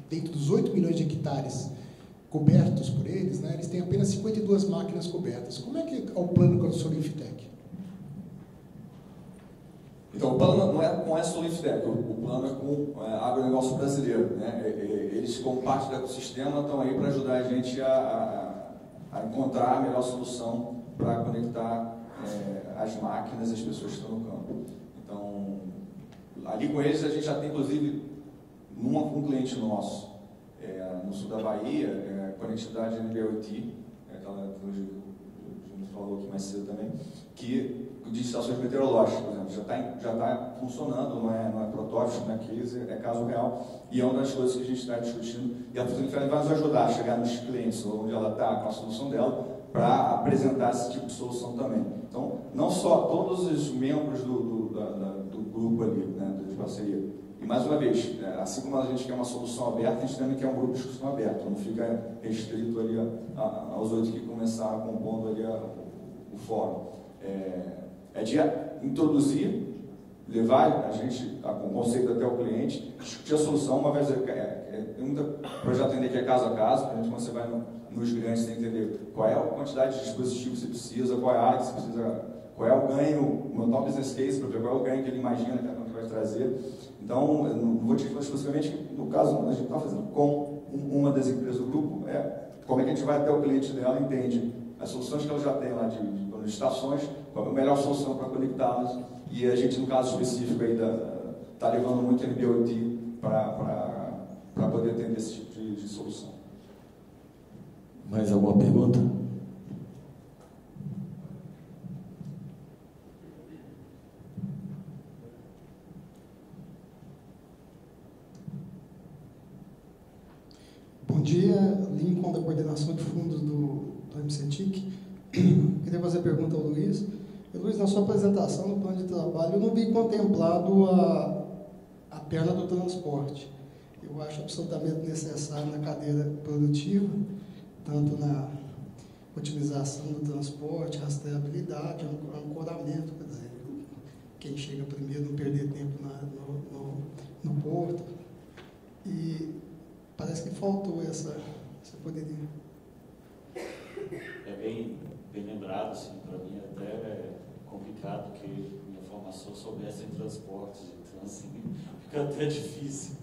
dentro dos 8 milhões de hectares cobertos por eles, né? Eles têm apenas 52 máquinas cobertas. Como é que é o plano com a Solifitec? Então, o plano não é com a Solifitec, o plano é com a agronegócio brasileiro, né? Eles, como parte do ecossistema, estão aí para ajudar a gente a encontrar a melhor solução para conectar as máquinas e as pessoas que estão no campo. Então, ali com eles, a gente já tem, inclusive, um cliente nosso, no sul da Bahia, conectividade NB-IoT, aquela que o Júnior falou aqui mais cedo também, que de estações meteorológicas, por exemplo, já está funcionando, não é protótipo, não é case, é caso real, e é uma das coisas que a gente está discutindo, e a Futura vai nos ajudar a chegar nos clientes, onde ela está com a solução dela, para apresentar esse tipo de solução também. Então, não só todos os membros do grupo ali, né, de parceria, e mais uma vez, assim como a gente quer uma solução aberta, a gente também quer um grupo de discussão aberto, não fica restrito ali aos 8 que começaram compondo ali o fórum. De introduzir, levar a gente, o conceito até o cliente, discutir a solução, uma vez tem muito projeto ainda que é caso a caso, quando você vai nos grandes, tem que entender qual é a quantidade de dispositivos que você precisa, qual é a área que você precisa, qual é o ganho, montar um business case para ver qual é o ganho que ele imagina que vai trazer. Então, eu não vou te falar especificamente, no caso, a gente está fazendo com uma das empresas do grupo, como é que a gente vai até o cliente dela e entende as soluções que ela já tem lá de estações, qual é a melhor solução para conectá-las, e a gente, no caso específico, está levando muito NB-IoT para poder atender esse tipo de solução. Mais alguma pergunta? Bom dia, Lincoln, da coordenação de fundos do MCTIC. Queria fazer pergunta ao Luiz. Luiz, na sua apresentação no plano de trabalho, eu não vi contemplado a perna do transporte. Eu acho absolutamente necessário na cadeia produtiva, tanto na otimização do transporte, rastreabilidade, ancoramento, quer dizer, quem chega primeiro não perder tempo no porto. E parece que faltou essa. Você poderia. É bem lembrado, assim, para mim até é complicado, porque minha formação soubesse em transportes, então assim, fica até difícil.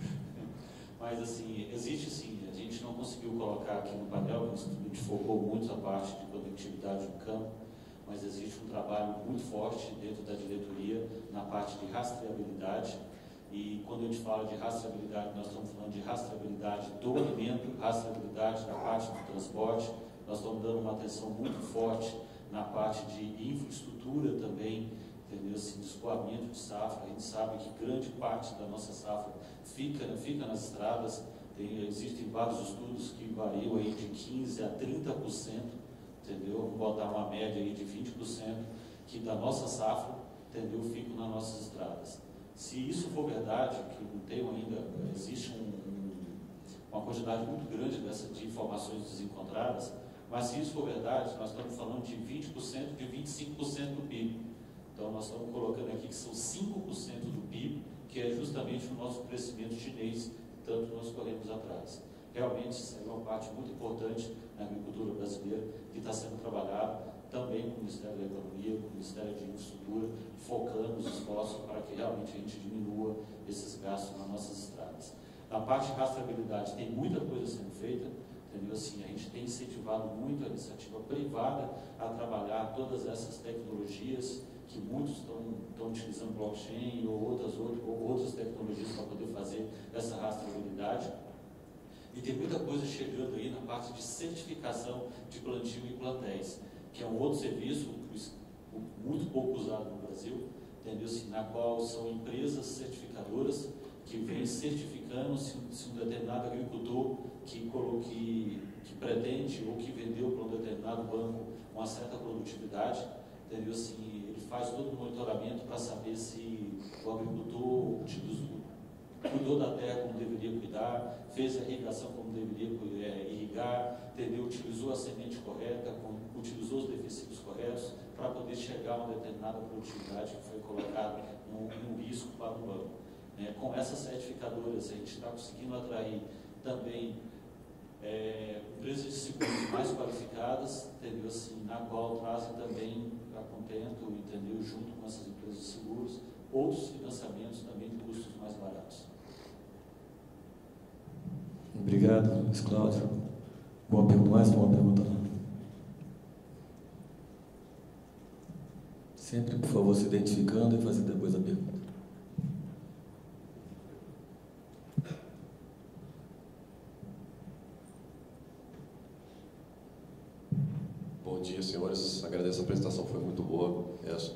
Mas assim, existe sim, a gente não conseguiu colocar aqui no painel, porque a gente focou muito a parte de conectividade no campo, mas existe um trabalho muito forte dentro da diretoria na parte de rastreabilidade. E quando a gente fala de rastreabilidade, nós estamos falando de rastreabilidade do alimento, rastreabilidade na parte do transporte. Nós estamos dando uma atenção muito forte na parte de infraestrutura também, entendeu? Assim, de escoamento de safra. A gente sabe que grande parte da nossa safra fica nas estradas. Existem vários estudos que variam aí de 15% a 30%, entendeu? Vamos botar uma média aí de 20% que da nossa safra, entendeu? Ficam nas nossas estradas. Se isso for verdade, que não tem ainda, existe uma quantidade muito grande de informações desencontradas, mas se isso for verdade, nós estamos falando de 20%, de 25% do PIB. Então, nós estamos colocando aqui que são 5% do PIB, que é justamente o nosso crescimento chinês, tanto nós corremos atrás. Realmente, isso é uma parte muito importante na agricultura brasileira, que está sendo trabalhada também com o Ministério da Economia, com o Ministério de Infraestrutura, focando os esforços para que realmente a gente diminua esses gastos nas nossas estradas. Na parte de rastreabilidade, tem muita coisa sendo feita, entendeu? Assim, a gente tem incentivado muito a iniciativa privada a trabalhar todas essas tecnologias, que muitos estão utilizando blockchain ou outras tecnologias para poder fazer essa rastreabilidade. E tem muita coisa chegando aí na parte de certificação de plantio e plantéis, que é um outro serviço muito pouco usado no Brasil, entendeu? Assim, na qual são empresas certificadoras que vêm certificando se um determinado agricultor que pretende ou que vendeu para um determinado banco uma certa produtividade, entendeu? Assim, ele faz todo o monitoramento para saber se o agricultor cuidou da terra como deveria cuidar, fez a irrigação como deveria irrigar, entendeu? Utilizou a semente correta, utilizou os defensivos corretos para poder chegar a uma determinada produtividade que foi colocada num risco para o banco. Com essas certificadoras, a gente está conseguindo atrair também empresas de seguros mais qualificadas, entendeu? Assim, na qual trazem também a Contento, entendeu? Junto com essas empresas de seguros, outros financiamentos também de custos mais baratos. Obrigado, Luiz Cláudio. Mais uma pergunta lá. Sempre, por favor, se identificando e fazer depois a pergunta. Bom dia, senhores. Agradeço a apresentação, foi muito boa.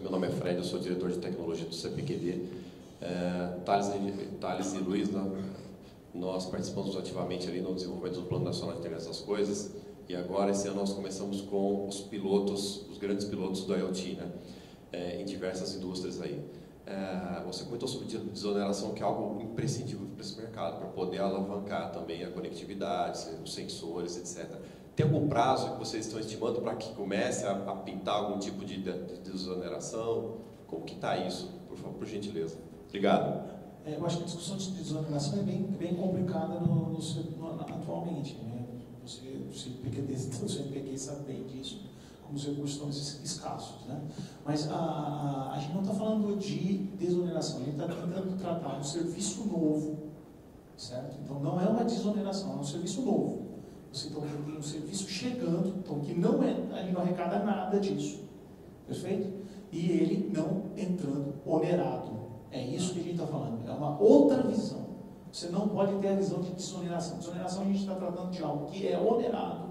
Meu nome é Fred, eu sou diretor de tecnologia do CPQD. Thales e Luiz, né? Nós participamos ativamente ali no desenvolvimento do Plano Nacional de Internet das Coisas, e agora, esse ano, nós começamos com os pilotos, os grandes pilotos do IoT, né? Em diversas indústrias aí. Você comentou sobre desoneração, que é algo imprescindível para esse mercado, para poder alavancar também a conectividade, os sensores, etc. Tem algum prazo que vocês estão estimando para que comece a pintar algum tipo de desoneração? Como que está isso? Por favor, por gentileza. Obrigado. Eu acho que a discussão de desoneração é bem complicada atualmente, né? O CNPq sabe bem disso, como os recursos estão escassos, né? Mas a gente não está falando de desoneração, a gente está tentando tratar um serviço novo, certo? Então não é uma desoneração, é um serviço novo. Você então, tem um serviço chegando, então, que a gente não arrecada nada disso, perfeito? E ele não entrando onerado. É isso que a gente está falando, é uma outra visão. Você não pode ter a visão de desoneração. Desoneração a gente está tratando de algo que é onerado,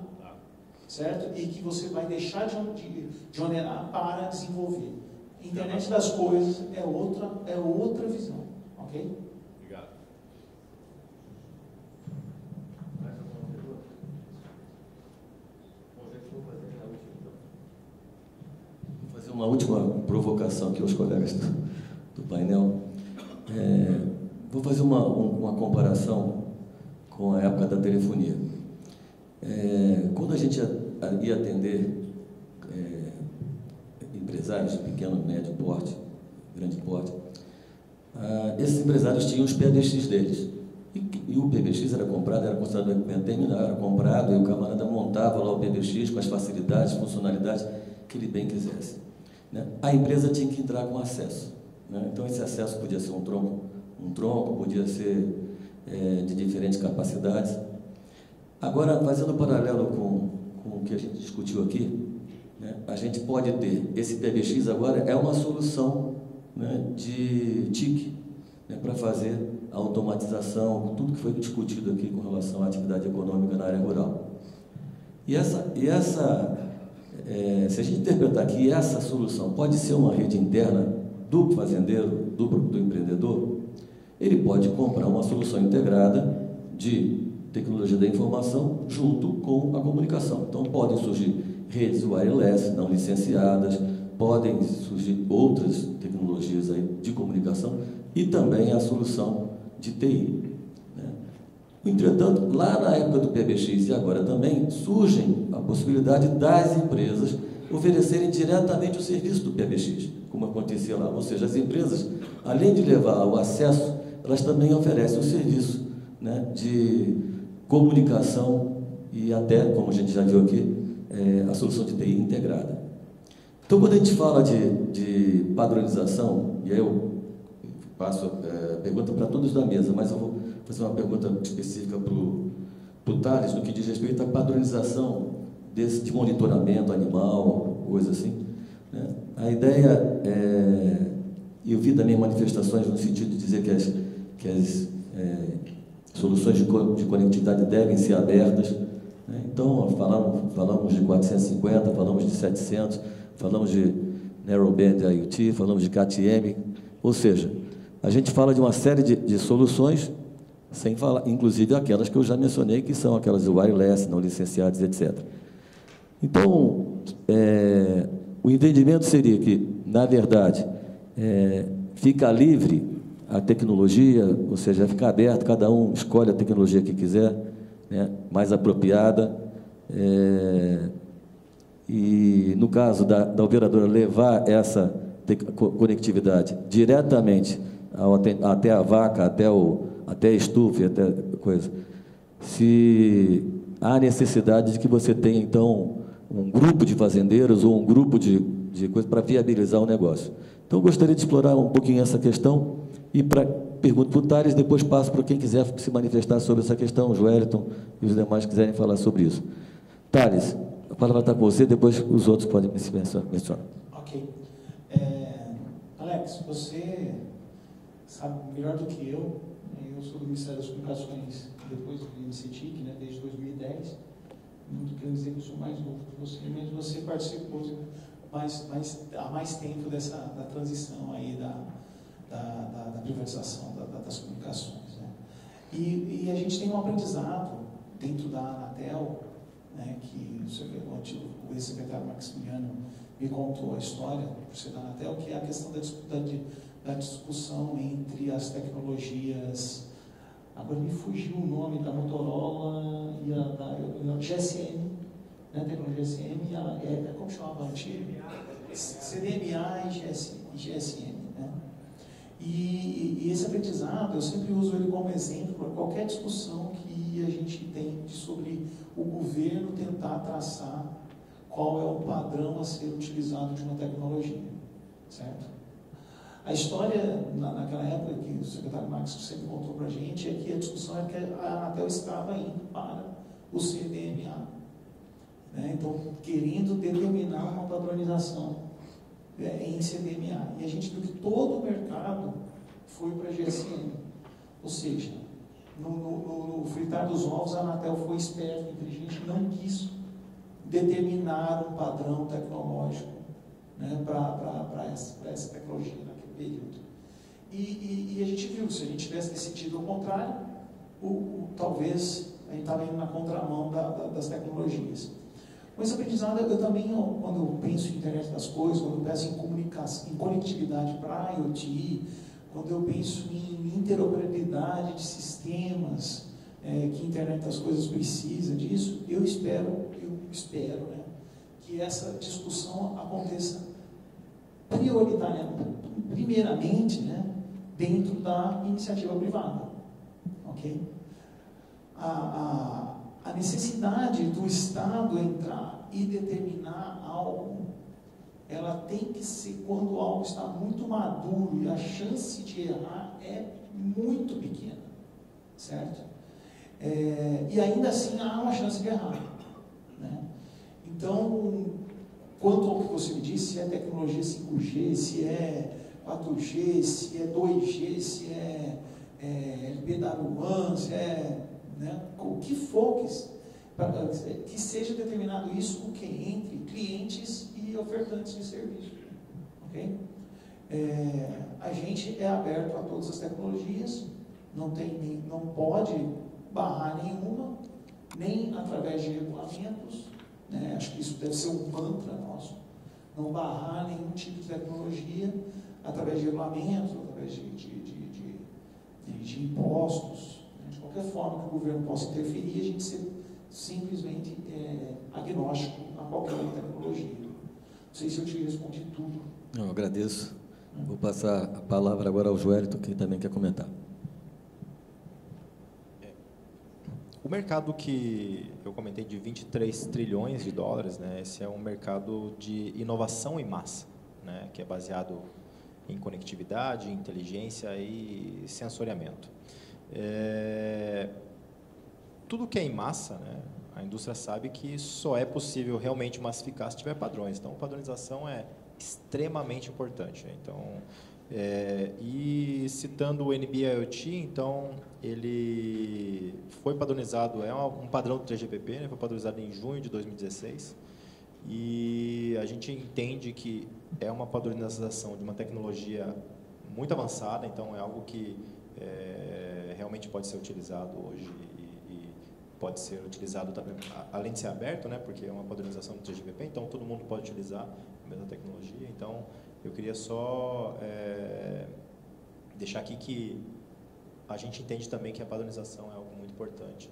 certo? E que você vai deixar de onerar para desenvolver. Internet das coisas é outra visão, ok? Obrigado. Vou fazer uma última provocação aqui aos colegas do painel. Vou fazer uma comparação com a época da telefonia. Quando a gente ia atender empresários de pequeno, médio porte, grande porte, esses empresários tinham os PBX deles. E o PBX era comprado, era considerado um equipamento, era comprado, e o camarada montava lá o PBX com as facilidades, funcionalidades que ele bem quisesse, né? A empresa tinha que entrar com acesso, né? Então esse acesso podia ser um tronco, podia ser de diferentes capacidades. Agora, fazendo paralelo com o que a gente discutiu aqui, né, a gente pode ter, esse PBX agora é uma solução, né, de TIC, né, para fazer a automatização, tudo que foi discutido aqui com relação à atividade econômica na área rural. Se a gente interpretar que essa solução pode ser uma rede interna do fazendeiro, do empreendedor, ele pode comprar uma solução integrada de tecnologia da informação junto com a comunicação. Então, podem surgir redes wireless não licenciadas, podem surgir outras tecnologias aí de comunicação e também a solução de TI, né? Entretanto, lá na época do PBX e agora também, surgem a possibilidade das empresas oferecerem diretamente o serviço do PBX, como acontecia lá. Ou seja, as empresas, além de levar o acesso, elas também oferecem o serviço, né, de comunicação e até, como a gente já viu aqui, a solução de TI integrada. Então, quando a gente fala de padronização, e aí eu passo a pergunta para todos da mesa, mas eu vou fazer uma pergunta específica para o Thales, no que diz respeito à padronização de monitoramento animal, coisa assim, né? A ideia eu vi também manifestações no sentido de dizer que soluções de conectividade devem ser abertas, né? Então, falamos de 450, falamos de 700, falamos de Narrowband IoT, falamos de KTM, ou seja, a gente fala de uma série de soluções, sem falar, inclusive aquelas que eu já mencionei, que são aquelas wireless, não licenciadas, etc. Então, o entendimento seria que, na verdade, fica livre a tecnologia, ou seja, fica aberto, cada um escolhe a tecnologia que quiser, né, mais apropriada, e no caso da operadora levar essa conectividade diretamente até a vaca, até a estufa, até coisa. Se há necessidade de que você tenha, então, um grupo de fazendeiros ou um grupo de coisas para viabilizar o negócio. Então, eu gostaria de explorar um pouquinho essa questão e pergunto para o Thales, depois passo para quem quiser se manifestar sobre essa questão, o Joeliton e os demais quiserem falar sobre isso. Thales, a palavra está com você, depois os outros podem mencionar. Ok. Alex, você sabe melhor do que eu sou do Ministério das Comunicações depois do MCTIC, né, desde 2010, não estou querendo dizer que eu sou mais novo que você, mas você participou há mais tempo da transição aí da privatização das comunicações, né? E a gente tem um aprendizado dentro da Anatel, né, que o ex-secretário Maximiano me contou a história, por ser da Anatel, que é a questão da discussão entre as tecnologias, agora me fugiu o nome da Motorola e a GSM, né, a tecnologia GSM, e como chamava antiga? CDMA e GSM, né? E esse aprendizado, eu sempre uso ele como exemplo para qualquer discussão que a gente tem sobre o governo tentar traçar qual é o padrão a ser utilizado de uma tecnologia, certo? A história, naquela época, que o secretário Max sempre contou para a gente, é que a discussão é que a Anatel estava indo para o CDMA, né? Então, querendo determinar uma padronização em CDMA. E a gente viu que todo o mercado foi para a GSM. Ou seja, no fritar dos ovos, a Anatel foi esperta, inteligente, não quis determinar um padrão tecnológico, né, para essa tecnologia naquele período. E a gente viu que se a gente tivesse decidido ao contrário, talvez a gente estava indo na contramão das tecnologias. Com esse aprendizado, eu também, quando eu penso em internet das coisas, quando eu penso em comunicação, em conectividade para IoT, quando eu penso em interoperabilidade de sistemas, que a internet das coisas precisa disso, eu espero, né, que essa discussão aconteça primeiramente, né, dentro da iniciativa privada, ok? A necessidade do Estado entrar e determinar algo, ela tem que ser quando algo está muito maduro e a chance de errar é muito pequena, certo? E ainda assim há uma chance de errar, né? Então, quanto ao que você me disse, se é tecnologia 5G, se é 4G, se é 2G, se é LPWAN, se é, né, o que for que seja determinado isso, o que entre clientes e ofertantes de serviço, ok? A gente é aberto a todas as tecnologias, não pode barrar nenhuma, nem através de regulamentos, né? Acho que isso deve ser um mantra nosso, não barrar nenhum tipo de tecnologia através de regulamentos, através de impostos, né? De qualquer forma que o governo possa interferir, a gente ser simplesmente agnóstico a qualquer tecnologia. Não sei se eu te respondi tudo. Eu agradeço. Vou passar a palavra agora ao Joeliton, que também quer comentar. O mercado que eu comentei de 23 trilhões de dólares, né, esse é um mercado de inovação em massa, né, que é baseado em conectividade, inteligência e sensoriamento. Tudo que é em massa, né, a indústria sabe que só é possível realmente massificar se tiver padrões. Então, a padronização é extremamente importante. Então, E citando o NB-IoT, então, ele foi padronizado, é um padrão do 3GPP, né, foi padronizado em junho de 2016, e a gente entende que é uma padronização de uma tecnologia muito avançada, então é algo que realmente pode ser utilizado hoje e pode ser utilizado também, além de ser aberto, né, porque é uma padronização do 3GPP, então todo mundo pode utilizar a mesma tecnologia. Então, eu queria só deixar aqui que a gente entende também que a padronização é algo muito importante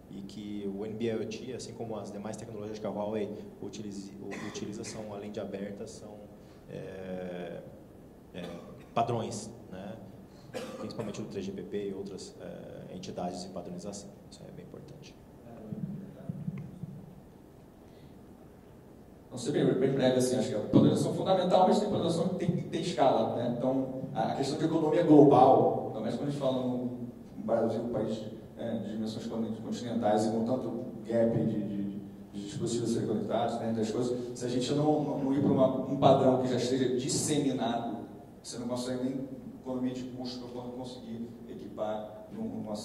e que o NB-IoT, assim como as demais tecnologias que a Huawei utiliza, são, além de abertas, são padrões, né? Principalmente do 3GPP e outras entidades de padronização. Isso é bem importante. Não sei, bem breve, assim, acho que a padronização é fundamental, mas tem padronização que tem que ter escala, né? Então, a questão de economia global, também quando a gente fala no Brasil, um país de dimensões continentais e com tanto gap de dispositivos a serem conectados, né, das coisas, se a gente não ir para um padrão que já esteja disseminado, você não consegue nem economia de custo para quando conseguir equipar de uma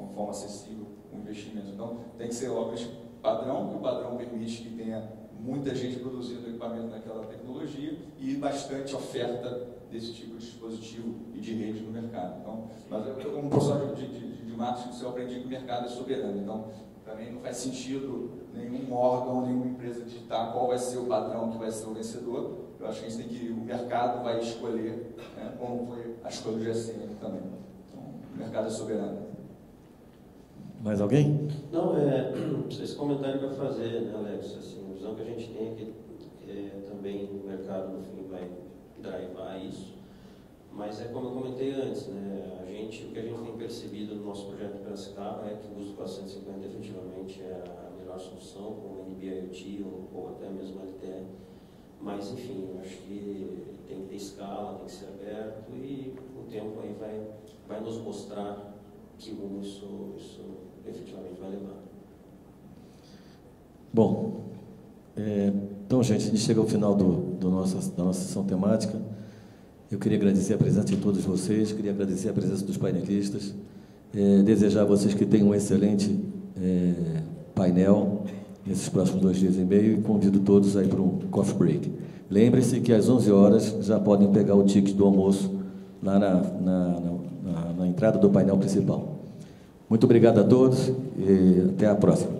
forma acessível o investimento. Então, tem que ser, obviamente, padrão, que o padrão permite que tenha muita gente produzindo equipamento naquela tecnologia e bastante oferta desse tipo de dispositivo e de rede no mercado. Então, mas eu, como professor de marketing, eu aprendi que o mercado é soberano. Então, também não faz sentido nenhum órgão, nenhuma empresa ditar qual vai ser o padrão que vai ser o vencedor. Eu acho que a gente tem que, o mercado vai escolher, né, como foi a escolha do GSM também. Então, o mercado é soberano. Mais alguém? Não, esse comentário para fazer, né, Alex? Assim, a visão que a gente tem é que também o mercado, no fim, vai drivar isso. Mas é como eu comentei antes, né? O que a gente tem percebido no nosso projeto de Piracicaba é que o uso 450 efetivamente é a melhor solução, com o NB-IoT ou até mesmo LTE. Mas, enfim, eu acho que tem que ter escala, tem que ser aberto e o tempo aí vai nos mostrar que rumo isso efetivamente vai levar. Bom, então, gente, a gente chega ao final da nossa sessão temática. Eu queria agradecer a presença de todos vocês, queria agradecer a presença dos painelistas, desejar a vocês que tenham um excelente painel nesses próximos 2 dias e meio e convido todos aí para um coffee break. Lembre-se que às 11 horas já podem pegar o ticket do almoço lá na entrada do painel principal. Muito obrigado a todos e até a próxima.